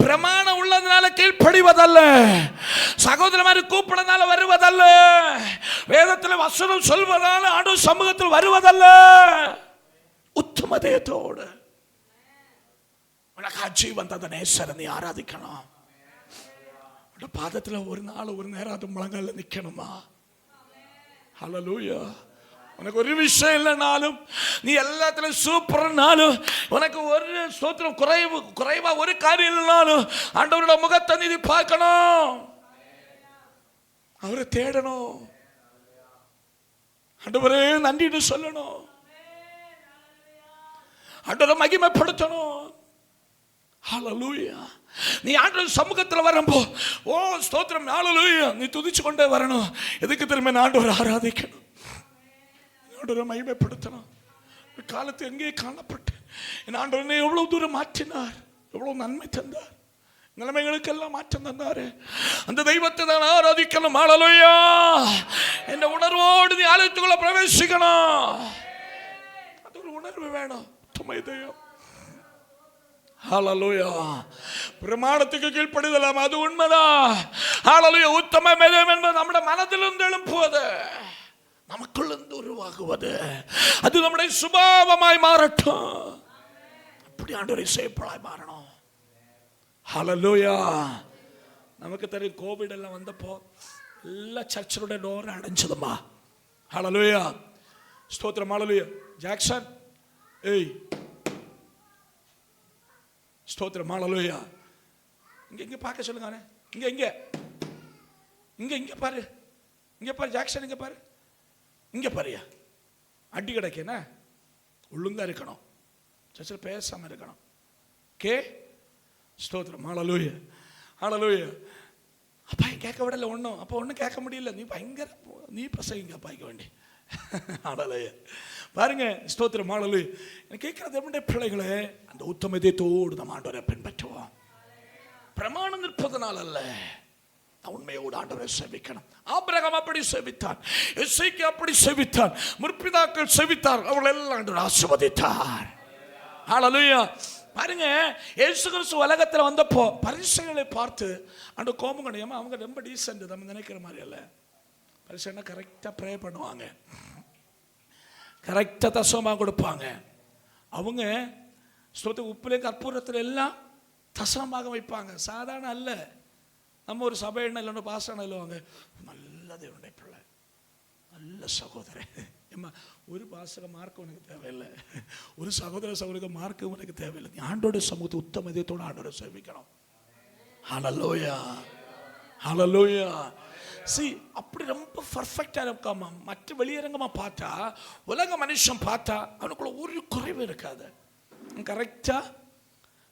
Speaker 1: பிரமாணம் உள்ளதுனால கீழ்ப்படிவதல்ல, சகோதரமாரி கூப்பிடனால வருவதல்ல, வேதத்தில் வசனம் சொல்வதால ஆண்டவர் சமூகத்தில் வருவதல்ல. உத்தம இதயத்தோடு உனக்கு ஜீவன் தந்த நேசரை நீ ஆராதிக்கணும். பாதத்தில் ஒரு நாள் ஒரு நேரம் அது முழங்கால நிக்கணுமா. ஹல்லேலூயா. உனக்கு ஒரு விஷயம் இல்லைனாலும், நீ எல்லாத்திலும் சூப்பர்னாலும், உனக்கு ஒரு ஸ்தோத்திரம் குறைவா ஒரு காரியம் இல்லைனாலும் ஆண்டவரோட முகத்தை நீ பார்க்கணும், அவரை தேடணும், ஆண்டவரே நன்றின்னு சொல்லணும், ஆண்டவரை மகிமைப்படுத்தணும். ஹல்லேலூயா. நீ ஆண்டவர் சமூகத்தில் வரம்போ ஓ ஸ்தோத்திரம் ஹல்லேலூயா நீ துதிச்சு கொண்டே வரணும். எதுக்கு திரும்ப ஆண்டவரை ஆராதிக்கணும், ஆண்டவரை மகிமைப்படுத்தணும். காலத்து எங்கே காணப்பட்டு என் ஆண்டவரை எவ்வளவு தூரம் மாற்றினார், எவ்வளவு நன்மை தந்தார், நிலைமைகளுக்கெல்லாம் மாற்றம் தந்தாரு. அந்த தெய்வத்தை தான் ஆராதிக்கணும். ஹல்லேலூயா. என்ற உணர்வோடு நீ ஆலயத்துக்குள்ள பிரவேசிக்கணும். அது ஒரு உணர்வு வேணும். துமை தெய்வம். ஹல்லேலூயா. பிரமாணத்துக்கு கீழ்ப்படிதலாம், அது உண்மைதான். ஹல்லேலூயா. உத்தமம் எது என்பது நம்முடைய மனதிலிருந்து எழும்புவது, நமக்குள்ளிருந்து உருவாகுவது, அது நம்முடைய சுபாவமாய் மாறட்டும். அப்படி ஆண்டவரை செய்யப்படாய் மாறணும். ஹல்லேலூயா. நமக்கு தெரியும், கோவிட் எல்லாம் வந்தப்போ எல்லா சர்ச்சினுடைய டோர் அடைஞ்சதுமா. ஹல்லேலூயா. ஸ்தோத்திரம். ஹல்லேலூயா. ஜாக்சன், ஏய் ஸ்தோத்திரம். ஹல்லேலூயா. இங்க பார்க்க சொல்லுங்க. இங்க இங்க இங்க இங்க பாரு, இங்க பாரு ஜாக்சன், இங்க பாரு, இங்க பாருயா. அடி கிடைக்கனா ஒழுங்கா இருக்கணும், சர்ச்சில் பேசாம இருக்கணும். கே ஸ்தோத்திரம். ஹல்லேலூயா. ஹல்லேலூயா. அப்பா கேட்க விடல ஒன்றும், அப்போ ஒன்றும் கேட்க முடியல. நீ பயங்கர நீ பிரசங்கிங்க அப்பாய்க்க வேண்டி. ஹல்லேலூயா. பாருங்க. ஸ்தோத்திரம். ஹல்லேலூயா. கேட்கறது எப்படி பிள்ளைகளே, அந்த உத்தம இதயத்தோடு நம்ம ஆண்டவரை பின்பற்றுவோம். பிரமாணம் நிற்பதனால் அல்ல, உண்மையோடு ஆண்டவரை சேவிக்கணும். ஆபிரகாம் அப்படி சேவித்தான், எசேக்கியா அப்படி சேவித்தான், முற்பிதாக்கள் சேவித்தார், அவர்கள் எல்லாம் ஆண்டவர் ஆசீர்வதித்தார். ஹல்லேலூயா. பாருங்க, இயேசு கிறிஸ்து உலகத்தில் வந்தப்போ பரிசேயர்களை பார்த்து அந்த கோபம் கிடையாம, அவங்க ரொம்ப டீசென்ட், நம்ம நினைக்கிற மாதிரி அல்ல. பரிசேயர்னா கரெக்டாக ப்ரே பண்ணுவாங்க, கரெக்டாக தசமாக கொடுப்பாங்க. அவங்க ஸ்தோத்திரம் உப்புலையும் கற்பூரத்தில் எல்லாம் தசமாக வைப்பாங்க. சாதாரண அல்ல. நம்ம ஒரு சபை என்ன இல்லைன்னு பாசனம் இல்லைவாங்க, நல்ல தேவனுடைய பிள்ளை, நல்ல சகோதரன். ஏம்மா, ஒரு பாசக மார்க்கம் உனக்கு தேவையில்லை, ஒரு சகோதர சகோதரிக்கு மார்க்கம் உனக்கு தேவையில்லை. நீ ஆண்டோட சமூகத்தை உத்தம இதயத்தோடு ஆண்டோட சேவிக்கணும். ஹல்லேலூயா. ஹல்லேலூயா. See, அப்படி ரொம்ப பர்ஃபெக்டாக இருக்காமா. மற்ற வெளியரங்கமாக பார்த்தா, உலக மனுஷன் பார்த்தா அவனுக்குள்ள ஒரு குறைவு இருக்காது. கரெக்டாக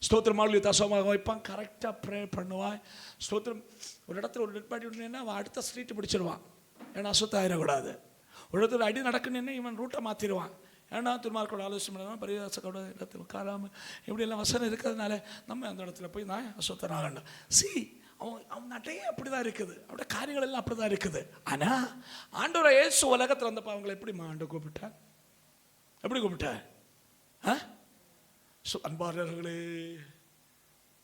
Speaker 1: ஸ்தோத்திரம் மாவுலி தசமாக வைப்பான், கரெக்டாக ப்ரே பண்ணுவான். ஸ்தோத்திரம். ஒரு இடத்துல ஒரு டெட் பாடி விட்டுனா அவன் அடுத்த ஸ்ட்ரீட்டு பிடிச்சிருவான், ஏன்னா அசுத்தம் ஆயிடக்கூடாது. ஒரு இடத்துல அடி நடக்குன்னு இவன் ரூட்டை மாற்றிடுவான், ஏன்னா துன்மார்க்கோட ஆலோசனை பண்ணாமல் பரிகாசக்கோட இடத்துல காலாமல் இப்படியெல்லாம் வசனம் இருக்கிறதுனால நம்ம அந்த இடத்துல போய் நான் அசுத்தம் ஆகணும். அவன் நட்டையே அப்படிதான் இருக்குது, அவனோட காரியங்கள் எல்லாம் அப்படிதான் இருக்குது. ஆனால் ஆண்டவரை இயேசு உலகத்தில் வந்தப்போ அவங்களை எப்படிமா ஆண்டு கூப்பிட்டார்? எப்படி கூப்பிட்டார்? அன்பாளர்களே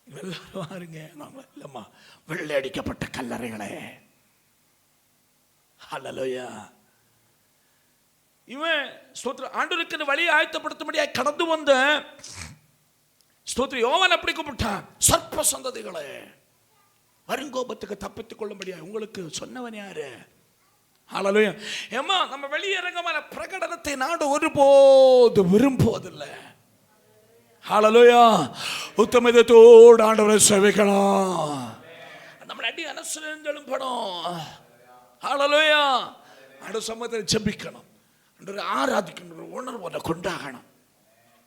Speaker 1: எல்லாரும் வாருங்க. நாங்கள் இல்லைம்மா, வெள்ளை அடிக்கப்பட்ட கல்லறைகளே. ஹல்லேலூயா. இவன் ஸ்தோத்திரம் ஆண்டவருக்கு வழியை ஆயத்தப்படுத்தும்படியாக கடந்து வந்த ஸ்தோத்திரம் யோவான் அப்படி கூப்பிட்டான், சர்ப்ப சந்ததிகளே, வருங்கோபத்துக்கு தப்பித்துக் கொள்ளும்படியா உங்களுக்கு சொன்னவன் யாரு? ஹல்லேலூயா. ஏம்மா, நம்ம வெளியரங்கமான பிரகடனத்தை நாடு ஒருபோது விரும்புவதில்லை. ஹல்லேலூயா. உத்தம இதயத்தோடு ஆண்டவரை சேவிக்கணும். நம்ம அடி அனசுலேருந்து எழும்பணும். ஹல்லேலூயா. ஆண்டவர் சமூகத்தில் ஜெபிக்கணும், ஆண்டவரை ஆராதிக்கணும், உணர்வோட கொண்டாகணும்.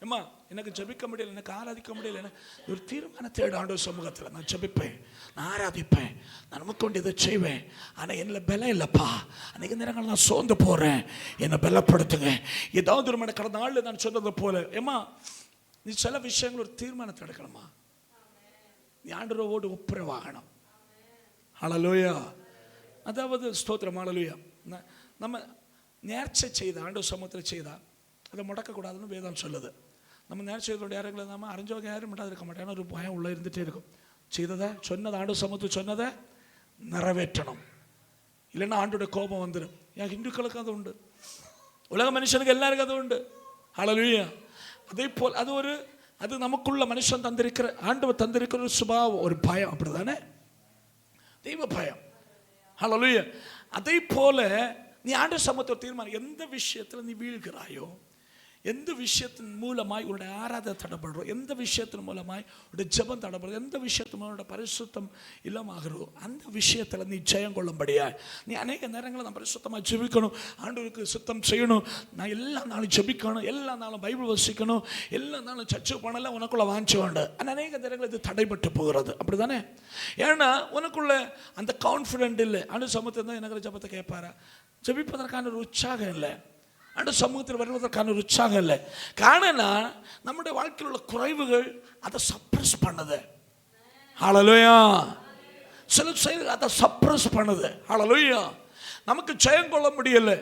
Speaker 1: ஏம்மா, எனக்கு ஜெபிக்க முடியல, எனக்கு ஆராதிக்க முடியல, ஒரு தீர்மானத்தை ஆண்டவர் சமூகத்தில் நான் ஜெபிப்பேன், நான் ஆராதிப்பேன், நான் நமக்கு வேண்டியதை செய்வேன். ஆனால் என்னில் பலம் இல்லைப்பா, அன்றைக்கு நேரங்கள் நான் சோர்ந்து போகிறேன், என்னை பலப்படுத்துங்க. ஏதாவது ஒரு மணி கடந்த நாளில் நான் சொன்னது போல, ஏம்மா நீ சில விஷயங்கள் ஒரு தீர்மானத்தை எடுக்கணுமா, நீ ஆண்டவரோடு ஒப்புரவாகணும். ஹல்லேலூயா. அதாவது ஸ்தோத்திரம். ஹல்லேலூயா. நம்ம நேர்ச்சை செய்த ஆண்டவர் சமூகத்தில் செய்தா அதை முடக்கக்கூடாதுன்னு வேதம் சொல்லுது. நம்ம நேர்ச்சை செய்தோட யாருங்களை நம்ம அறிஞ்சவங்க யாரும் மட்டும் இருக்க மாட்டேன், ஒரு பயம் உள்ளே இருந்துகிட்டே இருக்கும். செய்ததை சொன்னதை ஆண்டவர் சமூகத்தில் சொன்னதை நிறைவேற்றணும், இல்லைன்னா ஆண்டோட கோபம் வந்துடும். ஏன் இந்துக்களுக்கு அது உண்டு, உலக மனுஷனுக்கு எல்லாருக்கும் அது உண்டு. ஹல்லேலூயா. அதே போல் அது நமக்குள்ள மனுஷன் தந்திருக்கிற, ஆண்டவர் தந்திருக்கிற ஒரு சுபாவம், ஒரு பயம், அப்படிதானே, தெய்வ பயம். ஹல்லேலூயா. அதே போல நீ ஆண்டவர் சமூகத்தை தீர்மானம், எந்த விஷயத்தில் நீ வீழ்கிறாயோ, எந்த விஷயத்தின் மூலமாய் உன்னுடைய ஆராதனை தடைபடுறோம், எந்த விஷயத்தின் மூலமாய் உடைய ஜெபம் தடைபடுறோம், எந்த விஷயத்தின் மூலம் பரிசுத்தம் இல்லாமகிறோ அந்த விஷயத்தில் நீ ஜெயம் கொள்ளும்படியா நீ அநேக நேரங்களில் நான் பரிசுத்தமாக ஜெபிக்கணும், ஆண்டவருக்கு சுத்தம் செய்யணும், நான் எல்லா நாளும் ஜெபிக்கணும், எல்லா நாளும் பைபிள் வசிக்கணும், எல்லா நாளும் சர்ச்சை போனால உனக்குள்ள வாஞ்சி வேண்டு. ஆனால் அநேக நேரங்கள் இது தடைபட்டு போகிறது, அப்படி தானே? ஏன்னா உனக்குள்ள அந்த கான்ஃபிடென்ட் இல்லை. ஆண்டு சமூகத்தில் தான் எனக்கு ஜெபத்தை கேட்பாரா, ஜெபிப்பதற்கான ஒரு உற்சாகம் இல்லை, ஆண்டு சமூகத்தில் வருவதற்கான ஒரு உற்சாகம் இல்லை. காரணம் நம்முடைய வாழ்க்கையில் உள்ள குறைவுகள் அதை சப்ரஸ் பண்ணுது. ஹல்லேலூயா. சில செயல் அதை சப்ரஸ் பண்ணுது. ஹல்லேலூயா. நமக்கு ஜெயம் கொள்ள முடியல.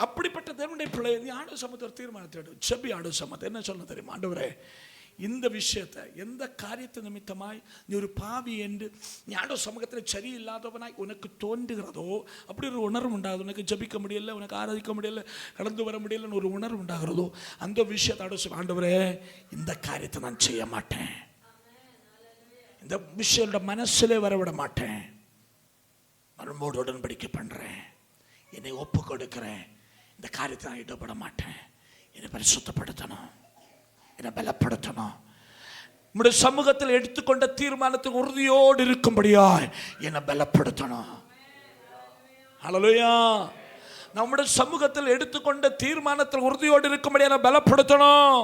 Speaker 1: அப்படிப்பட்ட தேவனுடைய பிள்ளை நீ ஆண்டவர் சமூகத்தில் தீர்மானத்தை எடு. செபி ஆண்டவர் சமூகத்தை என்ன சொல்ல தெரியுமா? ஆண்டவரே, இந்த விஷயத்தை எந்த காரியத்தை நிமித்தமாய் நீ ஒரு பாவி என்று நீ ஆண்டவர் சமூகத்தில் சரியில்லாதவனாய் உனக்கு தோன்றுகிறதோ அப்படி ஒரு உணர்வு உண்டாகுது. உனக்கு ஜபிக்க முடியல, உனக்கு ஆராதிக்க முடியல, கடந்து வர முடியலன்னு ஒரு உணர்வு உண்டாகிறதோ அந்த விஷயத்தை ஆண்டவரே, இந்த காரியத்தை நான் செய்ய மாட்டேன், இந்த விஷயம் மனசிலே வரவிட மாட்டேன், மனமோடு உடன்படிக்கை பண்றேன், என்னை ஒப்பு கொடுக்கிறேன், இந்த காரியத்தை நான் ஈடுபட மாட்டேன், என்னை பரிசுத்தப்படுத்தணும், என்னை பலப்படுத்தணும், நம்முடைய சமூகத்தில் எடுத்துக்கொண்ட தீர்மானத்துக்கு உறுதியோடு இருக்கும்படியாய் என்னை பலப்படுத்தணும். ஹல்லேலூயா. நம்முடைய சமூகத்தில் எடுத்துக்கொண்ட தீர்மானத்தில் உறுதியோடு இருக்கும்படியாக பலப்படுத்தணும்.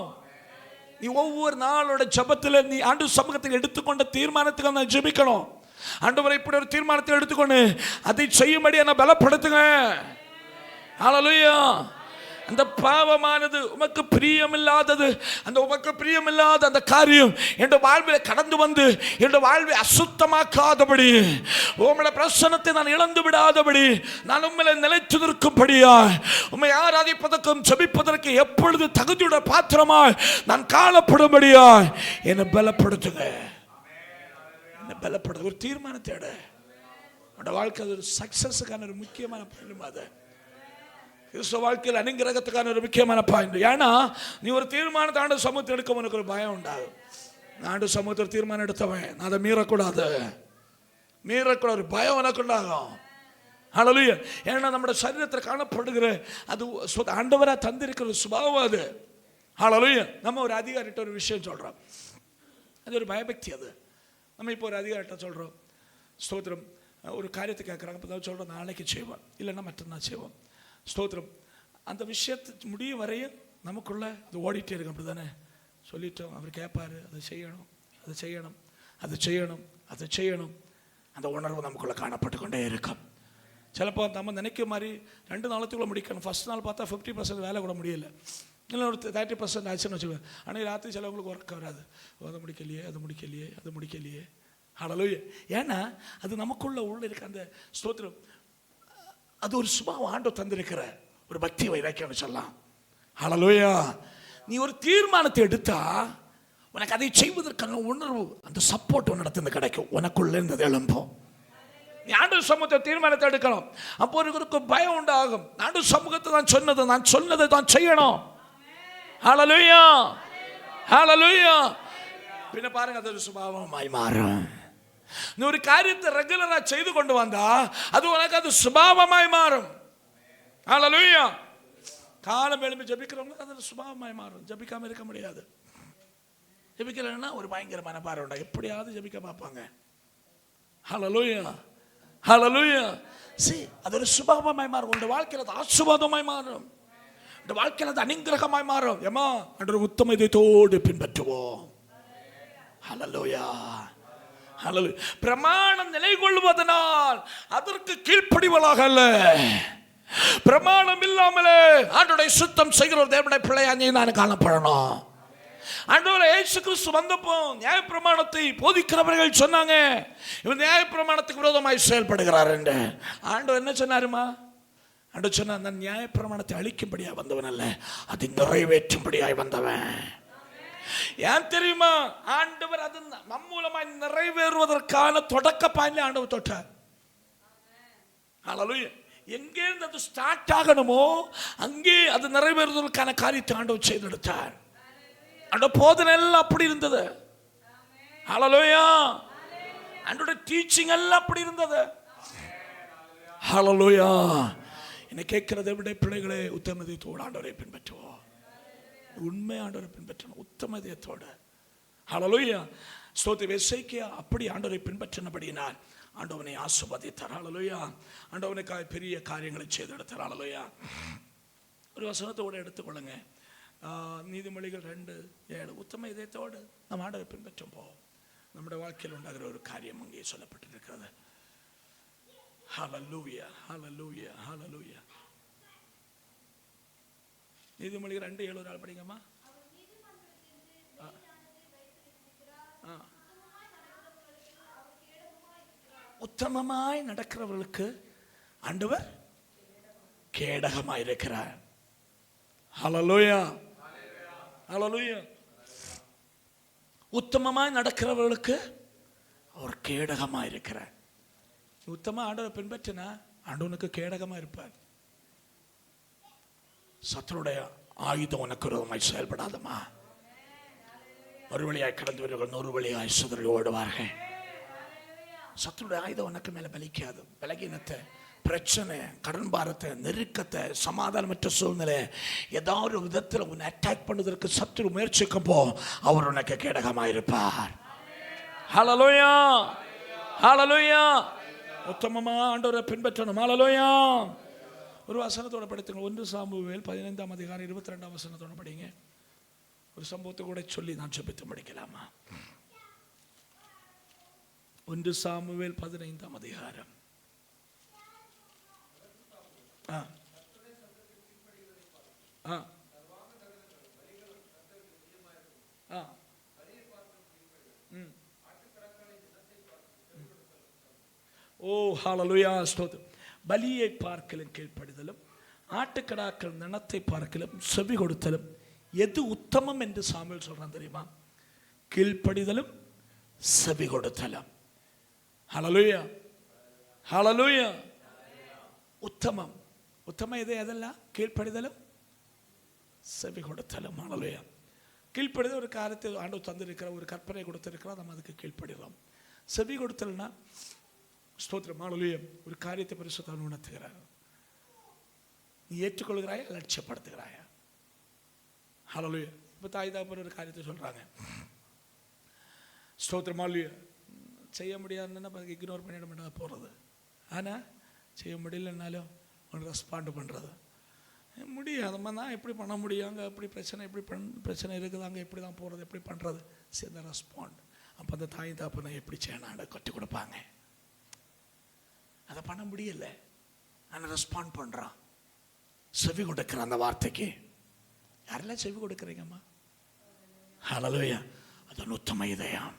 Speaker 1: நீ ஒவ்வொரு நாளோட ஜபத்தில் நீ ஆண்டவர் சமூகத்தில் எடுத்துக்கொண்ட தீர்மானத்துக்கு நான் ஜெபிக்கணும். ஆண்டவரை இப்படி ஒரு தீர்மானத்தை எடுத்துக்கொண்டு அதை செய்யும்படி என்ன பலப்படுத்துங்க. ஹல்லேலூயா. அந்த பாவமானது உமக்கு பிரியமில்லாதது, அந்த உமக்கு பிரியமில்லாத அந்த காரியம் என் வாழ்வில் கடந்து வந்து என் வாழ்வை அசுத்தமாக்காதபடி, உம்முடைய பிரசன்னத்தை நான் இழந்து விடாதபடி, நான் உம்மிலே நிலைத்து நிற்கும்படியா, உம்மை ஆராதிப்பதற்கும் ஜெபிப்பதற்கு எப்பொழுது தகுதியுடைய பாத்திரமாய் நான் காணப்படும்படியா என்னை பலப்படுத்துங்க. என்னை பலப்படுத்த ஒரு தீர்மானத்தை எடு. உன்னோட வாழ்க்கை அது ஒரு சக்சஸுக்கான ஒரு முக்கியமான பயணம். அது கிறிஸ்துவ வாழ்க்கையில் அனுகிரகத்துக்கான ஒரு முக்கியமான பாயிண்ட். ஏன்னா நீ ஒரு தீர்மானத்தை ஆண்டு சமூகத்தை எடுக்க உனக்கு ஒரு பயம் உண்டாகும். ஆண்டு சமூகத்தில் தீர்மானம் எடுத்தவன் நான் அதை மீறக்கூடாது, மீறக்கூடாது, ஒரு பயம் உனக்கு உண்டாகும். ஹல்லேலூயா. ஏன்னா நம்முடைய சரீரத்தில் காணப்படுகிற அது ஆண்டவராக தந்திருக்கிற ஒரு சுபாவம் அது. ஹல்லேலூயா. நம்ம ஒரு அதிகாரிட்ட ஒரு விஷயம் சொல்கிறோம், அது ஒரு பயபக்தி. அது நம்ம இப்போ ஒரு அதிகாரிட்ட சொல்கிறோம், ஸ்தோத்திரம், ஒரு காரியத்தை கேட்குறாங்க, இப்போ தான் சொல்கிறோம் நாளைக்கு செய்வோம், இல்லைன்னா மற்றநாள் செய்வோம். ஸ்தோத்திரம். அந்த விஷயத்து முடியும் வரையும் நமக்குள்ள அது ஓடிட்டே இருக்கும். அப்படி தானே சொல்லிட்டோம், அவர் கேட்பார், அதை செய்யணும், அதை செய்யணும், அதை செய்யணும், அதை செய்யணும். அந்த உணர்வு நமக்குள்ளே காணப்பட்டு கொண்டே இருக்கும். சிலப்போ நம்ம நினைக்க மாதிரி 2 நாளத்துக்குள்ளே முடிக்கணும். ஃபஸ்ட் நாள் பார்த்தா 50% வேலை கூட முடியலை, இல்லை ஒரு 30% ஆச்சுன்னு வச்சுக்கோங்க. ஆனால் ராத்திரி சிலவங்களுக்கு ஒர்க் வராது, அதை முடிக்கலையே, அது முடிக்கலையே, அது முடிக்கலையே. ஹல்லேலூயா. ஏன்னா அது நமக்குள்ள உள்ள இருக்க அந்த ஸ்தோத்திரம், அது ஒரு சுபாவம் ஆண்டவர் தந்திருக்கிற ஒரு பக்தி வைராக்கியம் சொல்லலாம். ஹல்லேலூயா. நீ ஒரு தீர்மானத்தை எடுத்தா உனக்கு அதை செய்வதற்கான உணர்வு, அந்த சப்போர்ட் உன்னிடத்துல கிடைக்கும், உனக்குள்ள இருந்தது எழும்பும். நீ ஆண்டவர் சமூகத்தை தீர்மானத்தை எடுக்கணும். அப்போ ஒரு பயம் உண்டாகும். ஆண்டவர் சமூகத்தை நான் சொன்னதை தான் செய்யணும். ஹல்லேலூயா. ஹல்லேலூயா. பின்ன பாருங்க, அது ஒரு சுபாவமாய் மாறும். நீ ஒரு காரியத்தை ரெகுலரா செய்து கொண்டு வந்தா அது உனக்கு அது சுபாவமாய் மாறும். ஹல்லேலூயா. காலம் எழுப்பி ஜபிக்கிறவங்க அது சுபாவமாய் மாறும். ஜபிக்காம இருக்க முடியாது. ஜபிக்கலைன்னா ஒரு பயங்கர மனப்பாறை உண்டா, எப்படியாவது ஜபிக்க பார்ப்பாங்க. ஹல்லேலூயா. ஹல்லேலூயா. அது ஒரு சுபாவமாய் மாறும். உங்க வாழ்க்கையில் அது ஆசீர்வாதமாய் மாறும். இந்த வாழ்க்கையில் அது அனுகிரகமாய் மாறும். ஏமா அன்று உத்தம இதயத்தோடு பின்பற்றுவோம். ஹல்லேலூயா. ஹல்லேலூயா. பிரமாணம் நிலை கொள்வதனால் அதற்கு கீழ்ப்படிவளாக அல்ல, பிரமாணம் இல்லாமலே ஆண்டவருடைய சுத்தம் செய்கிற ஒரு தேவனுடைய பிள்ளையாக நான் காணப்படணும். ஆண்டவரே இயேசு கிறிஸ்து வந்தப்போ நியாயப்பிரமாணத்தை போதிக்கிறவர்கள் சொன்னாங்க, இவன் நியாயப்பிரமாணத்துக்கு விரோதமாய் செயல்படுகிறார் என்று. ஆண்டவர் என்ன சொன்னாருமா? ஆண்டவர் சொன்னார், நான் நியாயப்பிரமாணத்தை அழிக்கும்படியாக வந்தவன் அல்ல, அதை நிறைவேற்றும்படியாய் வந்தவன். ஏன் தெரியுமா? ஆண்டவர் அது நம் மூலமாய் நிறைவேறுவதற்கான தொடக்க பாயிண்ட்ல ஆண்டவர் தொட்டார். ஹல்லேலூயா. எங்கே இருந்து அது ஸ்டார்ட் ஆகணுமோ அங்கே அது நிறைவேறுவதற்கான காரியத்தை ஆண்டவர் செய்தெடுத்தார். அந்த போதனை எல்லாம் அப்படி இருந்தது. ஹல்லேலூயா. ஆண்டவருடைய டீச்சிங் எல்லாம் அப்படி இருந்தது. ஹல்லேலூயா. என்னை கேட்கிறதை விட பிள்ளைகளே, உத்தமதயத்தோடு ஆண்டவரை பின்பற்றுவோம். உண்மை ஆண்டவரை பின்பற்றணும் உத்தமதயத்தோடு. ஹல்லேலூயா. ஸ்தோத்திரம். எசேக்கியா அப்படி ஆண்டவரை பின்பற்றினபடியினால் ஆண்டவனை ஆசீர்வதித்தார். ஹல்லேலூயா. ஆண்டவனுக்காக பெரிய காரியங்களை செய்தெடுத்தார். ஹல்லேலூயா. ஒரு வசனத்தோடு எடுத்துக்கொள்ளுங்க. நீதிமொழிகள் 2:7. உத்தம இதயத்தோடு நம்ம ஆண்டவரை பின்பற்றும் போவோம். நம்முடைய வாழ்க்கையில் உண்டாகிற ஒரு காரியம் அங்கே சொல்லப்பட்டிருக்கிறது. ஹல்லேலூயா. ஹல்லேலூயா. ஹல்லேலூயா. நீதிமொழிகள் 2:7 ஒரு ஆள் படிங்கம்மா. உத்தமமாய் நடக்கிறவர்களுக்கு ஆண்டவர் கேடகமாய் இருக்கிறார். ஹல்லேலூயா, ஹல்லேலூயா. உத்தமமாய் நடக்கிறவர்களுக்கு அவர் கேடகமாய் இருக்கிறார். உத்தம ஆண்டவரை பின்பற்றினா ஆண்டவனுக்கு கேடகமா இருப்பார். சத்துருடைய ஆயுதம் உனக்கு விரோதமாய் செயல்படாதமா. ஒரு வழியாய் கடந்து வருவர்கள் ஒரு வழியாய் சிதறி ஓடுவார்கள். சத்துருடைய ஆயுதம் உனக்கு மேல பலிக்காது. பலகீனத்தை, பிரச்சனை, கடன் பாரத்தை, நெருக்கத்தை, சமாதானமற்ற சூழ்நிலை, ஏதாவது ஒரு விதத்தில் உன்னை அட்டாக் பண்ணுவதற்கு சத்துரு முயற்சிக்கும் போ அவர் உனக்கு கேடகமாக இருப்பார். ஹல்லேலூயா, ஹல்லேலூயா. உத்தமமா ஆண்டவரை பின்பற்றணும். ஹல்லேலூயா. ஒரு வசனத்தோட படித்துங்க. 1 சாமுவேல் 15ஆம் அதிகாரம் 22ஆம் வசனத்தோட படிங்க. ஒரு சம்பவத்தை கூட சொல்லி நான் ஜெபித்து முடிக்கலாமா? 1 சாமுவேல் 15ஆம் அதிகாரம். ஓ ஹல்லேலூயா, ஸ்தோத்திரம். பலியை பார்க்கலும் கீழ்ப்படிதலும் ஆட்டுக்கடாக்கள் நினத்தை பார்க்கலும் செவி கொடுத்தலும் எது உத்தமம் என்று சாமுவேல் சொல்றான் தெரியுமா? கீழ்ப்படிதலும் செவி கொடுத்தலும். ஹல்லேலூயா, ஹல்லேலூயா. உத்தமம், உத்தமம் எது? எதெல்லாம்? கீழ்ப்படிதலும் செவி கொடுத்தலும். ஹல்லேலூயா. கீழ்ப்படிதல் ஒரு காரியத்தை ஆண்டவர் தந்திருக்கிற ஒரு கற்பனை கொடுத்திருக்கிறார், நம்ம அதுக்கு கீழ்ப்படுகிறோம். செவி கொடுத்தல்னா ஸ்தோத்திரம், ஹல்லேலூயா, ஒரு காரியத்தை பரிசுத்தர் உணர்த்துகிறார். நீ ஏற்றுக்கொள்கிறாயா, லட்சியப்படுத்துகிறாயா? ஹல்லேலூயா. இப்போ தாய் தகப்பன் ஒரு காரியத்தை சொல்றாங்க, ஸ்தோத்திரம், ஹல்லேலூயா, செய்ய முடியாதுன்னா இக்னோர் பண்ணிட போகிறது. ஆனால் செய்ய முடியலன்னாலும் ஒன்று ரெஸ்பாண்ட் பண்ணுறது முடியாதம்மா தான். எப்படி பண்ண முடியும்? அங்கே எப்படி பிரச்சனை, எப்படி பிரச்சனை இருக்குது, அங்கே எப்படி தான் போகிறது, எப்படி பண்ணுறது, சேர்ந்த ரெஸ்பாண்ட். அப்போ அந்த தாய் தகப்பனை எப்படி செய்யணும் கற்றுக் கொடுப்பாங்க. அதை பண்ண முடியலை, ஆனால் ரெஸ்பாண்ட் பண்ணுறான், செவி கொடுக்குறான் அந்த வார்த்தைக்கு. யாரெல்லாம் செவி கொடுக்குறீங்கம்மா? ஹல்லேலூயா. அது உத்தம இதயம்.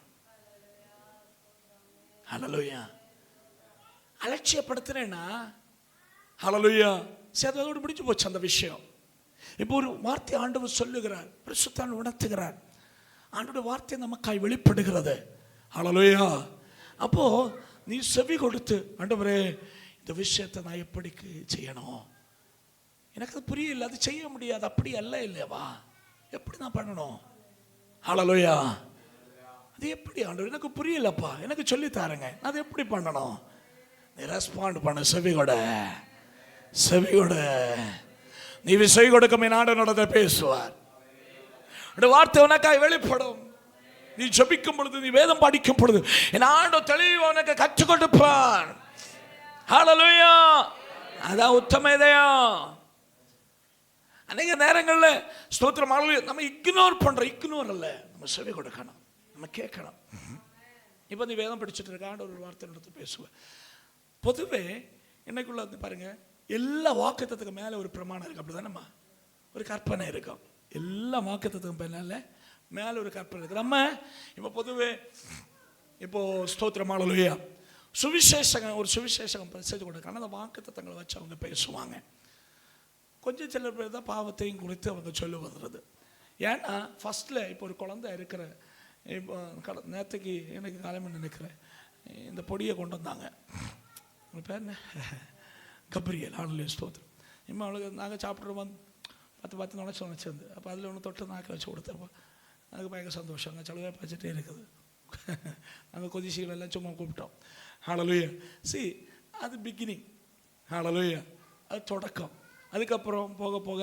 Speaker 1: ஹல்லேலூயா. அலட்சியப்படுத்துறேன்னா ஹல்லேலூயா சேதத்தோடு முடிஞ்சு போச்சு அந்த விஷயம். இப்போ ஒரு வார்த்தை ஆண்டவர் சொல்லுகிறார், பரிசுத்தர் உணர்த்துகிறார், ஆண்டோட வார்த்தை நமக்காய் வெளிப்படுகிறது. ஹல்லேலூயா. அப்போ நீ செவி கொடுத்து, ஆண்டவரே இந்த விஷயத்தை நான் எப்படி செய்யணும், எனக்கு அது புரியல, அது செய்ய முடியாது, அப்படி அல்ல இல்லையவா, எப்படி நான் பண்ணணும்? ஹல்லேலூயா. அது எப்படி ஆண்டவர், எனக்கு புரியலப்பா, எனக்கு சொல்லி தாருங்க, அது எப்படி பண்ணணும்? நீ ரெஸ்பாண்ட் பண்ண, செவி கொட, செவி கொட. நீ செவி கொடுக்கும் ஆண்டவரோட பேசுவார். வார்த்தை உனக்காய் வெளிப்படும். நீ ஜெபிக்கும் பொழுது, நீ வேதம் படிக்கும் பொழுது என் ஆண்டவர் தெளிவாக உனக்கு கற்றுக் கொடுப்பான். ஹல்லேலூயா. அதான் உத்தம இதயம். அநேக நேரங்களில் ஸ்தோத்திரம், நம்ம இக்னோர் பண்றோம். இக்னோர் அல்ல, நம்ம செவி கொடுக்கணும், நம்ம கேட்கணும். இப்போ நீ வேதம் படிச்சுட்டு இருக்க, ஆண்டவர் ஒரு வார்த்தை நடத்தி பேசுவேன். பொதுவே என்னைக்குள்ள வந்து பாருங்க, எல்லா வாக்குத்தத்துக்கு மேலே ஒரு பிரமாணம் இருக்கு, அப்படிதானம்மா? ஒரு கற்பனை இருக்கும். எல்லா வாக்குத்தத்துக்கு மேலே ஒரு கற்பனை இருக்கு. நம்ம இப்போ பொதுவே இப்போ ஸ்தோத்திரம், ஹல்லேலூயா, சுவிசேஷகம், ஒரு சுவிசேஷகம் செஞ்சு கொடுக்குறாங்க. அந்த வாக்குத்தத்தங்களை வச்சு அவங்க பேசுவாங்க. கொஞ்சம் சில பேர் தான் பாவத்தையும் குறித்து அவங்க சொல்லுவது. ஏன்னா ஃபர்ஸ்ட்ல இப்போ ஒரு குழந்தை இருக்கிற, இப்போ நேற்றுக்கு எனக்கு காலமே நினைக்கிறேன், இந்த பொடியை கொண்டு வந்தாங்க. உங்கள் பேர் என்ன? கப்ரியல். ஹல்லேலூயா, ஸ்தோத்திரம். இம்மா அவளுக்கு நாங்கள் சாப்பிட்றோம், 10 நினச்சி வச்சிருந்து. அப்போ அதில் ஒன்று தொட்டு நாக்கில் வச்சு கொடுத்தப்போ அதுக்கு பயங்கர சந்தோஷம். அங்கே சலுகை பச்சிட்டே இருக்குது. நாங்கள் கொதிசிகள் எல்லாம் சும்மா கூப்பிட்டோம். ஹல்லேலூயா. அது பிகினிங். ஹல்லேலூயா. அது தொடக்கம். அதுக்கப்புறம் போக போக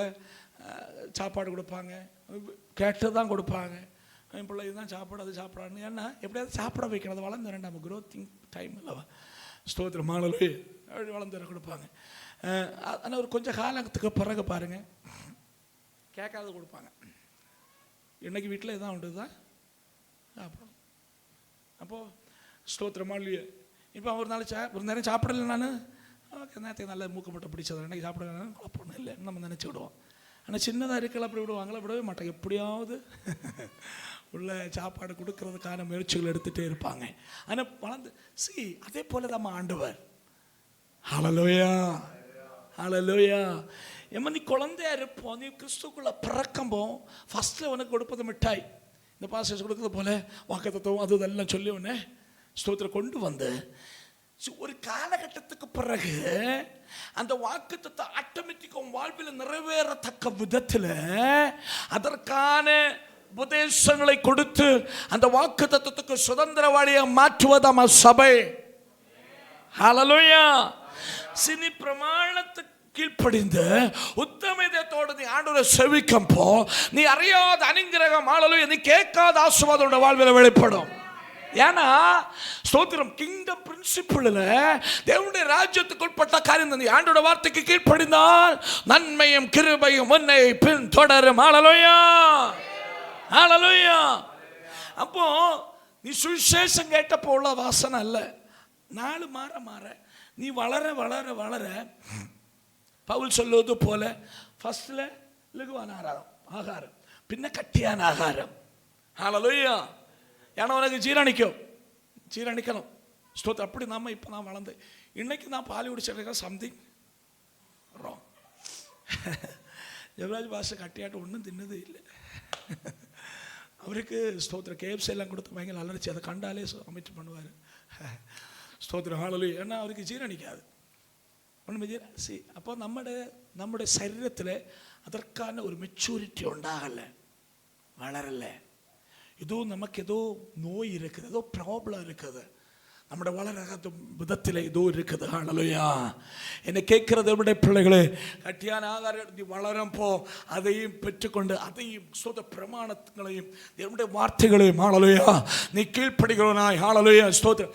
Speaker 1: சாப்பாடு கொடுப்பாங்க, கேட்டு தான் கொடுப்பாங்க. என் பிள்ளை இதுதான் சாப்பாடு, அது சாப்பிடான்னு. ஏன்னா எப்படியாவது சாப்பிட வைக்கிறது, வளர்ந்து நம்ம க்ரோத்திங் டைம் இல்லவா? ஸ்தோத்திரம், ஹல்லேலூயா. அப்படி வளர்ந்து கொடுப்பாங்க. ஆனால் ஒரு கொஞ்சம் காலத்துக்கு பிறகு பாருங்க, கேட்காத கொடுப்பாங்க. இன்னைக்கு வீட்டில் இதான் உண்டு தான் சாப்பிடணும். அப்போது ஸ்தோத்திரம், ஹல்லேலூயா. இப்போ ஒரு நேரம் சாப்பிடலை, நான் ஓகே நேரத்துக்கு நல்ல மூக்கு மட்டும் பிடிச்சது, இன்னைக்கு சாப்பிடலாம் குழப்பம் இல்லை நம்ம நினச்சி விடுவோம். ஆனால் சின்னதாக இருக்கலாம் அப்படி விடுவாங்களா? விடவே மாட்டாங்க. எப்படியாவது உள்ள சாப்பாடு கொடுக்கறதுக்கான முயற்சிகள் எடுத்துகிட்டே இருப்பாங்க. ஆனால் வளர்ந்து அதே போல நம்ம ஆண்டவர். ஹல்லேலூயா, ஹல்லேலூயா. நீ குழந்தையா இருப்போம், நீ கிறிஸ்துக்குள்ள பிறக்கும்போ ஃபர்ஸ்ட்ல உனக்கு கொடுப்பது மிட்டாய். இந்த பாஸ்டர்ஸ் கொடுக்கறது போல வாக்குத்தத்தம் அது இதெல்லாம் சொல்லி உடனே ஸ்தோத்திரம் கொண்டு வந்து ஒரு காலகட்டத்துக்கு பிறகு அந்த வாக்குத்தத்தை ஆட்டோமேட்டிக்காக வாழ்வில் நிறைவேறத்தக்க விதத்தில் அதற்கான உபதேசங்களை கொடுத்து அந்த வாக்குத்தத்தத்துக்கு சுதந்திரவாளியை மாற்றுவதாம் சபை. ஹல்லேலூயா. சினி பிரமாணத்துக்கு கீழ்ப்படிந்து உத்தமதத்தோடு நீ ஆண்டவரை செவிக்கும்போ நீ அறியாத அனுக்கிரகம், ஹல்லேலூயா, நீ கேட்காத ஆசீர்வாதம் வாழ்வில் வெளிப்படும். ஏன்னா ஸ்தோத்திரம் கிங்டம் பிரின்சிபிள்ல தேவனுடைய ராஜ்யத்துக்கு உட்பட்ட காரியம் நீ ஆண்டோட வார்த்தைக்கு கீழ்ப்படிந்தால் நன்மையும் கிருபையும் உன்னை பின் தொடரும். ஹல்லேலூயா, ஹல்லேலூயா. அப்போ நீ சுவிசேஷம் கேட்டப்போ உள்ள வாசனை அல்ல, நாள் மாற மாற நீ வளர வளர வளர பவுல் சொல்லுவது போல ஃபர்ஸ்ட்ல லகுவான ஆகாரம், பின்ன கட்டியான ஆகாரம். ஹல்லேலூயா. ஏன்னா உனக்கு ஜீரணிக்கணும். ஸ்தோத்திரம். அப்படி நம்ம இப்போ நான் வளர்ந்து இன்னைக்கு நான் பாலி குடிச்சிருக்கேன் சம்திங் ராங். ஜெவராஜ் பாஷை கட்டியாட்டு ஒன்றும் தின்னது இல்லை. அவருக்கு ஸ்தோத்திரம் KFC எல்லாம் கொடுத்து பயங்கர அலர்ச்சி, அதை கண்டாலே அமைச்சு பண்ணுவார். ஸ்தோத்திரம். ஹல்லேலூயா. ஏன்னா அவருக்கு ஜீரணிக்காது ஒன்றுமே. அப்போ நம்முடைய சரீரத்தில் அதற்கான ஒரு மெச்சூரிட்டி உண்டாகலை, வளரலை. ஏதோ நமக்கு ஏதோ நோய் இருக்குது, ஏதோ ப்ராப்ளம் இருக்குது, நம்முடைய வளராத விதத்தில் ஏதோ இருக்குது. ஹல்லேலூயா. என்னை கேட்கிறது என்னுடைய பிள்ளைகளே, கட்டியான ஆகாரம் நீ வளரும் போ அதையும் பெற்றுக்கொண்டு அதையும் சொந்த பிரமாணங்களையும் என்னுடைய வார்த்தைகளையும் ஹல்லேலூயா நீ கீழ்ப்படுகிறவனாய். ஹல்லேலூயா. ஸ்தோத்திரம்.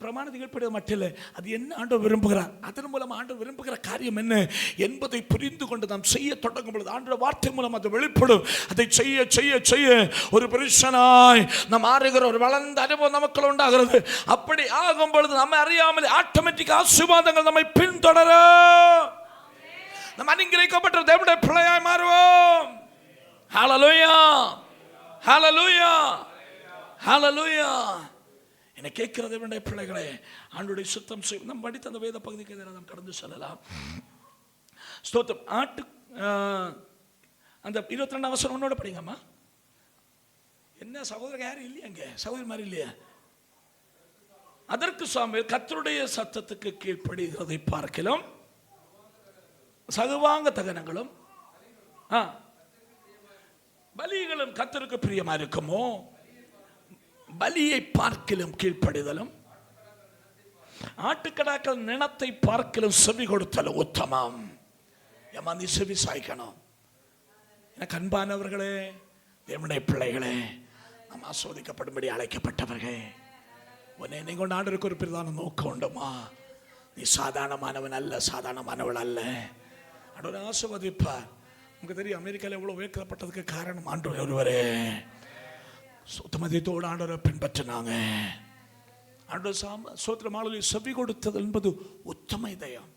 Speaker 1: பிரமாணத்தை கீழ்ப்படுவது மட்டும் இல்லை, அது என்ன ஆண்டவர் விரும்புகிறார், அதன் மூலம் ஆண்டவர் விரும்புகிற காரியம் என்ன என்பதை புரிந்து கொண்டு நாம் செய்ய தொடங்கும் பொழுது ஆண்டவர் வார்த்தை மூலம் அது வெளிப்படும். அதை செய்ய செய்ய செய்ய ஒரு புருஷனாய் நாம் ஆறுகிற ஒரு வளர்ந்த அனுபவம் நமக்குள்ள உண்டாகிறது. அப்படி ஆகும் பொழுது நம்ம அறியாமல் ஆட்டோமேட்டிக் ஆசீர்வாதங்கள் நம்மை பின்தொடரும். நம்ம அனுக்கிரகிக்கப்பட்ட தேவனுடைய பிள்ளையாய் மாறுவோம். ஹல்லேலூயா, ஹல்லேலூயா, ஹல்லேலூயா. என்னை கேட்கிறது என்னுடைய பிள்ளைகளே, ஆண்டவருடைய சுத்தம் செய்யும். நம்ம படித்த அந்த வேத பகுதிக்கு நாம் கடந்து செல்லலாம். ஸ்தோத்திரம். அந்த 22 வசனம் உன்னோட படிங்கம்மா. என்ன சகோதரர் யாரும் இல்லையா? அங்கே சகோதரி மாதிரி இல்லையா? அதற்கு சாமுவேல் கர்த்தருடைய சத்தத்துக்கு கீழ்ப்படுகிறதை பார்க்கலாம் சகவாங்க தகனங்களும் பலிகளும் கர்த்தருக்கு பிரியமா இருக்குமோ? பலியை பார்க்கிலும் கீழ்ப்படிதலும் ஆட்டுக்கடாக்கள் நினத்தை பார்க்கிலும் செவி கொடுத்தலும் உத்தமம். நீ செவி சாய்க்கணும். எனக்கு அன்பானவர்களே, தேவனுடைய பிள்ளைகளே, நாம் ஆஸ்வதிக்கப்படும்படி அழைக்கப்பட்டவர்கள். உன்னை கொண்டு ஆண்டவருக்கு ஒரு பிரதான நோக்கம் உண்டுமா? நீ சாதாரணமானவன் அல்ல, சாதாரணமானவள் அல்ல. ஆண்டவர் ஆசீர்வதிப்பார். உங்களுக்கு தெரியும் அமெரிக்காவில் எவ்வளோ உயர்த்தப்பட்டதுக்கு காரணம் ஆண்டவர் ஒருவரே. சுத்தமதத்தோடு ஆண்டவரை பின்பற்றினாங்க. ஆண்டவர் சோத்திரமாளி செவி கொடுத்தது என்பது உத்தம இதயம்.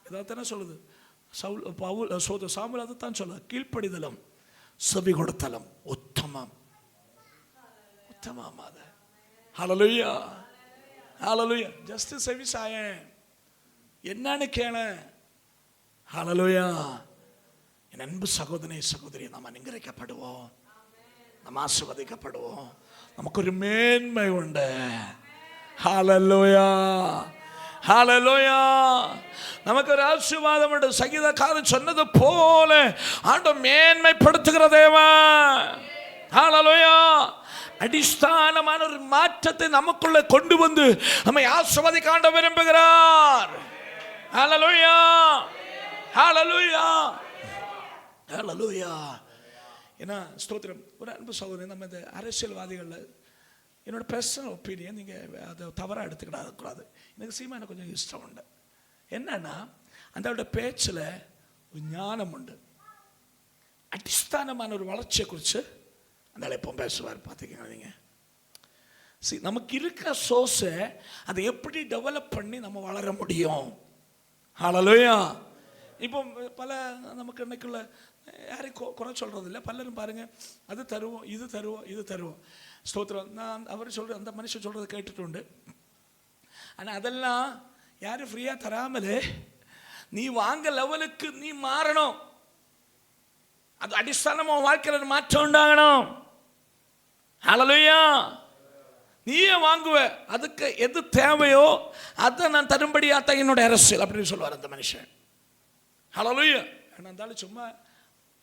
Speaker 1: இதாத்தானே சொல்லுது சாமுவேல், அதைத்தான் சொல்லுது. கீழ்ப்படிதலும் செவி கொடுத்தலும் உத்தமம், உத்தமம். அது ஹல்லேலூயா, ஹல்லேலூயா. ஜஸ்ட் செவி சாயேன், என்னன்னு கேள. ஹல்லேலூயா. என் அன்பு சகோதரனே சகோதரி, நாம் அனுக்கிரகிக்கப்படுவோம், நாம் ஆசீர்வதிக்கப்படுவோம். நமக்கு ஒரு மேன்மை உண்டு. ஹல்லேலூயா, ஹல்லேலூயா. நமக்கு ஒரு ஆசீர்வாதம் உண்டு. சங்கீதக்காரன் சொன்னது போல ஆண்டவர் மேன்மைப்படுத்துகிற தேவன். ஹல்லேலூயா. அடிஸ்தானமான ஒரு மாற்றத்தை நமக்குள்ள கொண்டு வந்து நம்மை ஆசீர்வதிக்க ஆண்டவர் விரும்புகிறார். ஹல்லேலூயா, ஹல்லேலூயா, ஹல்லேலூயா. ஏன்னா ஸ்தோத்திரம். ஒரு அன்பு சகோதரன், நம்ம இந்த அரசியல்வாதிகளில் என்னோட பர்சனல் ஒப்பீனியன், நீங்கள் அதை தவறாக எடுத்துக்கிடாது. எனக்கு சீமானை கொஞ்சம் இஷ்டம் உண்டு. என்னன்னா அந்த பேச்சில் ஒரு ஞானம் உண்டு. அடிஸ்தானமான ஒரு வளர்ச்சியை குறித்து அந்த எப்போ பேசுவார் பார்த்துக்கங்க. நீங்கள் நமக்கு இருக்கிற சோர்ஸை அதை எப்படி டெவலப் பண்ணி நம்ம வளர முடியும். ஹல்லேலூயா. இப்போ பல நமக்கு இன்னைக்குள்ள யாரையும் குறை சொல்கிறது இல்லை. பலரும் பாருங்கள், அது தருவோம், இது தருவோம், இது தருவோம். ஸ்தோத்திரம். நான் அவர் சொல்கிற அந்த மனுஷன் சொல்கிறத கேட்டுட்டு. ஆனால் அதெல்லாம் யாரும் ஃப்ரீயாக தராமலே நீ வாங்க லெவலுக்கு நீ மாறணும். அது அடிஸ்தானமாக வாழ்க்கையில் மாற்றம் உண்டாகணும். ஹல்லேலூயா. நீயே வாங்குவ, அதுக்கு எது தேவையோ அதை நான் தரும்படியாத்தான் என்னுடைய அரசியல் அப்படின்னு சொல்லுவார் அந்த மனுஷன். ஹல்லேலூயா. ஆனால் இருந்தாலும் சும்மா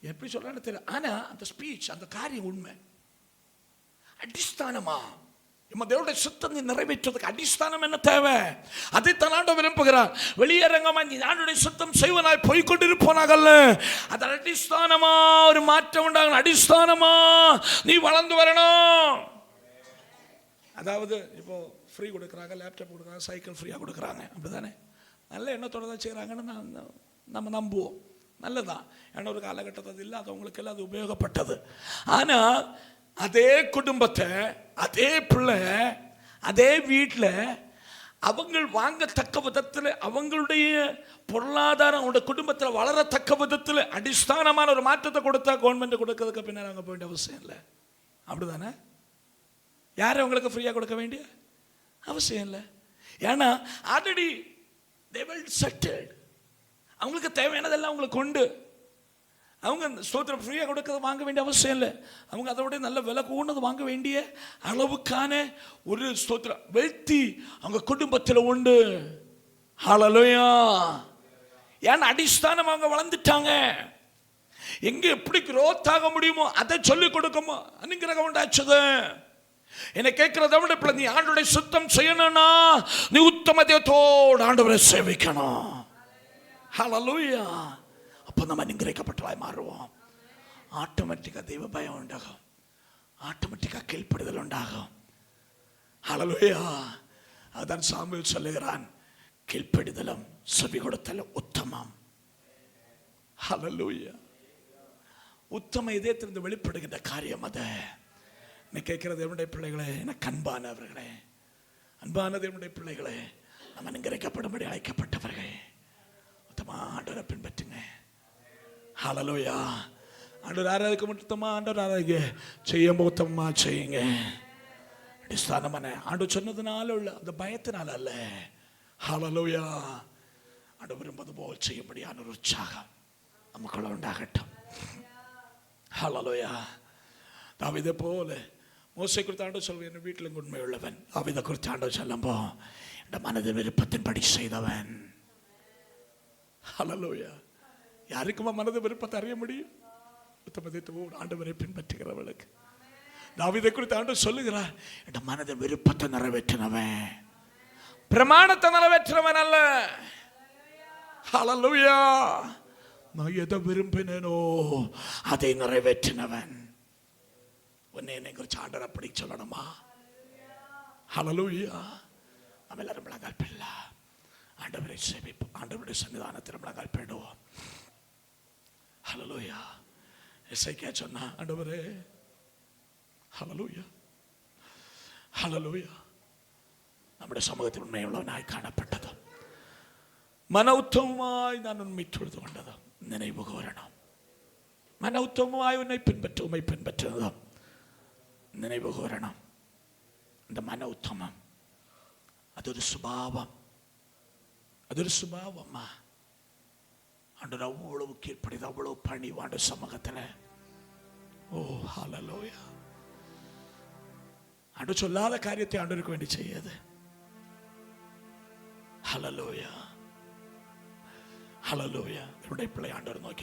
Speaker 1: எப்படி சொல்றான்னு தெரியல. ஆனால் அந்த ஸ்பீச், அந்த காரியம் உண்மை. அடிஸ்தானமா நம்ம தேவனுடைய சித்தத்தை நிறைவேற்றுவதற்கு அடிஸ்தானம் என்ன தேவை? அதைத்தான் ஆண்டவர் விரும்புகிறார். வெளியரங்கமா நீ ஆண்டவருடைய சித்தம் செய்வனாய் போய்கொண்டிருப்போனாகல்ல, அது அடிஸ்தானமா ஒரு மாற்றம் உண்டாகணும். அடிஸ்தானமா நீ வளர்ந்து வரணும். அதாவது இப்போ ஃப்ரீ கொடுக்குறாங்க, லேப்டாப் கொடுக்குறாங்க, சைக்கிள் ஃப்ரீயாக கொடுக்குறாங்க, அப்படிதானே? நல்ல எண்ணத்தோடு தான் செய்கிறாங்கன்னு நம்ம நம்புவோம். நல்லதான். ஏன்னா ஒரு காலகட்டத்தில் அது இல்லை, அது அவங்களுக்கு எல்லாம் அது உபயோகப்பட்டது. ஆனால் அதே குடும்பத்தை, அதே பிள்ளை, அதே வீட்டில் அவங்க வாங்கத்தக்க விதத்தில், அவங்களுடைய பொருளாதாரம் அவங்களுடைய குடும்பத்தில் வளரத்தக்க விதத்தில் அடிஸ்தானமான ஒரு மாற்றத்தை கொடுத்தா கவர்மெண்ட் கொடுக்கறதுக்கு பின்னர் அவங்க போக வேண்டிய அவசியம் இல்லை. அப்படிதானே? யாரும் அவங்களுக்கு ஃப்ரீயாக கொடுக்க வேண்டிய அவசியம் இல்லை. ஏன்னா ஆல்ரெடி they well settled. அவங்களுக்கு தேவையானதெல்லாம் அவங்களுக்கு கொண்டு அவங்க ஸ்தோத்திரம் ஃப்ரீயாக கொடுக்கறது வாங்க வேண்டிய அவசியம் இல்லை. அவங்க அதோட நல்ல விலை கூடது வாங்க வேண்டிய அளவுக்கான ஒரு ஸ்தோத்திரம் வெல்த்தி அவங்க குடும்பத்தில் உண்டு. ஹல்லேலூயா. ஏன்னா அடிஸ்தானம் அவங்க வளர்ந்துட்டாங்க. எங்க எப்படி growth ஆக முடியுமோ அதை சொல்லிக் கொடுக்குமோ அனுக்கிரகம் உண்டாச்சுது. என்னை கேட்கிறத விட நீ ஆண்டவருடைய சுத்தம் செய்யணும்னா நீ உத்தம தேவத்தோடு ஆண்டவரை சேவிக்கணும். ஹல்லேலூயா. அப்போ நம்ம அனுக்கிரகிக்கப்பட்டவர்களாய் மாறுவோம். ஆட்டோமேட்டிக்காக தெய்வ பயம் உண்டாகும், ஆட்டோமேட்டிக்காக கீழ்ப்படுதல் உண்டாகும். ஹல்லேலூயா. அதான் சாமுவேல் சொல்லுகிறான், கீழ்ப்படுதலும் செவி கொடுத்தலும் உத்தமம். ஹல்லேலூயா. உத்தம இதயத்திலிருந்து வெளிப்படுகின்ற காரியம் அது. என்னை கேட்கிறது என்னுடைய பிள்ளைகளே, எனக்கு அன்பானவர்களே, அன்பானது என்னுடைய பிள்ளைகளே, நம்ம அனுக்கிரகிக்கப்படும்படி அழைக்கப்பட்டவர்கள் உத்தம ஆண்டவரை பின்பற்றுங்க. ஹல்லேலூயா. ஆண்டவர் ஆராதிக்க மட்டுமா? ஆண்டவர் ஆராதிக்க செய்யும் உத்தமமா செய்யுங்க. அடிஸ்தானமான ஆண்டவர் சொன்னதுனால உள்ள அந்த பயத்தினால அல்ல. ஹல்லேலூயா. ஆண்டவர் விரும்புவது போல் செய்யும்படியான ஒரு உற்சாகம் நமக்குள்ள உண்டாகட்டும். ஹல்லேலூயா. தாவீதை போல மோசே குறித்து ஆண்டவர் சொல்வேன், என் வீட்டில் உண்மை உள்ளவன். தாவீதை குறித்து ஆண்டவர் சொல்லும்போ என் மனது விருப்பத்தின்படி செய்தவன். ஹல்லேலூயா. யாருக்குமா மனது விருப்பத்தை அறிய முடியும்? உத்தமதத்தோடு ஆண்டவரை பின்பற்றுகிறவர்களுக்கு. தாவீதை குறித்து ஆண்டவர் சொல்லுகிறார், என் மனது விருப்பத்தை நிறைவேற்றினவன், பிரமாணத்தை நிறைவேற்றினவன் அல்ல. ஹல்லேலூயா. நான் எதை விரும்பினேனோ அதை நிறைவேற்றினவன். உன்னை என்னை குறித்து ஆண்டவர் அப்படி சொல்லணுமா? ஹல்லேலூயா. நம்ம எல்லாரும் முழங்கால் பிள்ளை ஆண்டவரை சேவிப்போம். ஆண்டவருடைய சன்னிதானத்தில் முழங்கால் பிடுவோம். ஹல்லேலூயா. எசேக்கியா சொன்னா, ஆண்டவரே ஹல்லேலூயா, ஹல்லேலூயா, നമ്മുടെ சமூகத்தில் உண்மையுள்ளவனாய் காணப்பட்டது, மன உத்தமமாய் நான் உண்மை தொழுது கொண்டது நினைவு கூறணும். மன உத்தமமாய் உன்னை பின்பற்ற உண்மை பின்பற்றுவதும் நினைவு கூறணும். அந்த மன உத்தமம் അതൊരു സ്വഭാവം, അതൊരു സ്വഭാവമാ. ആണ്ടൊരു അவ்வளவு കീഴ്പ്പടിയത്, അவ்வளவு പണിവാണ്ട് സമൂഹത്തില്. ഓ ഹല്ലേലൂയ. ആണ്ട് ചൊല്ലാതെ കാര്യത്തെ ആണ്ടവർക്ക് വേണ്ടി ചെയ്യത്. Hallelujah, hallelujah. ഇവിടെ ഇപ്പോഴേ ആണ്ടവർ നോക്കി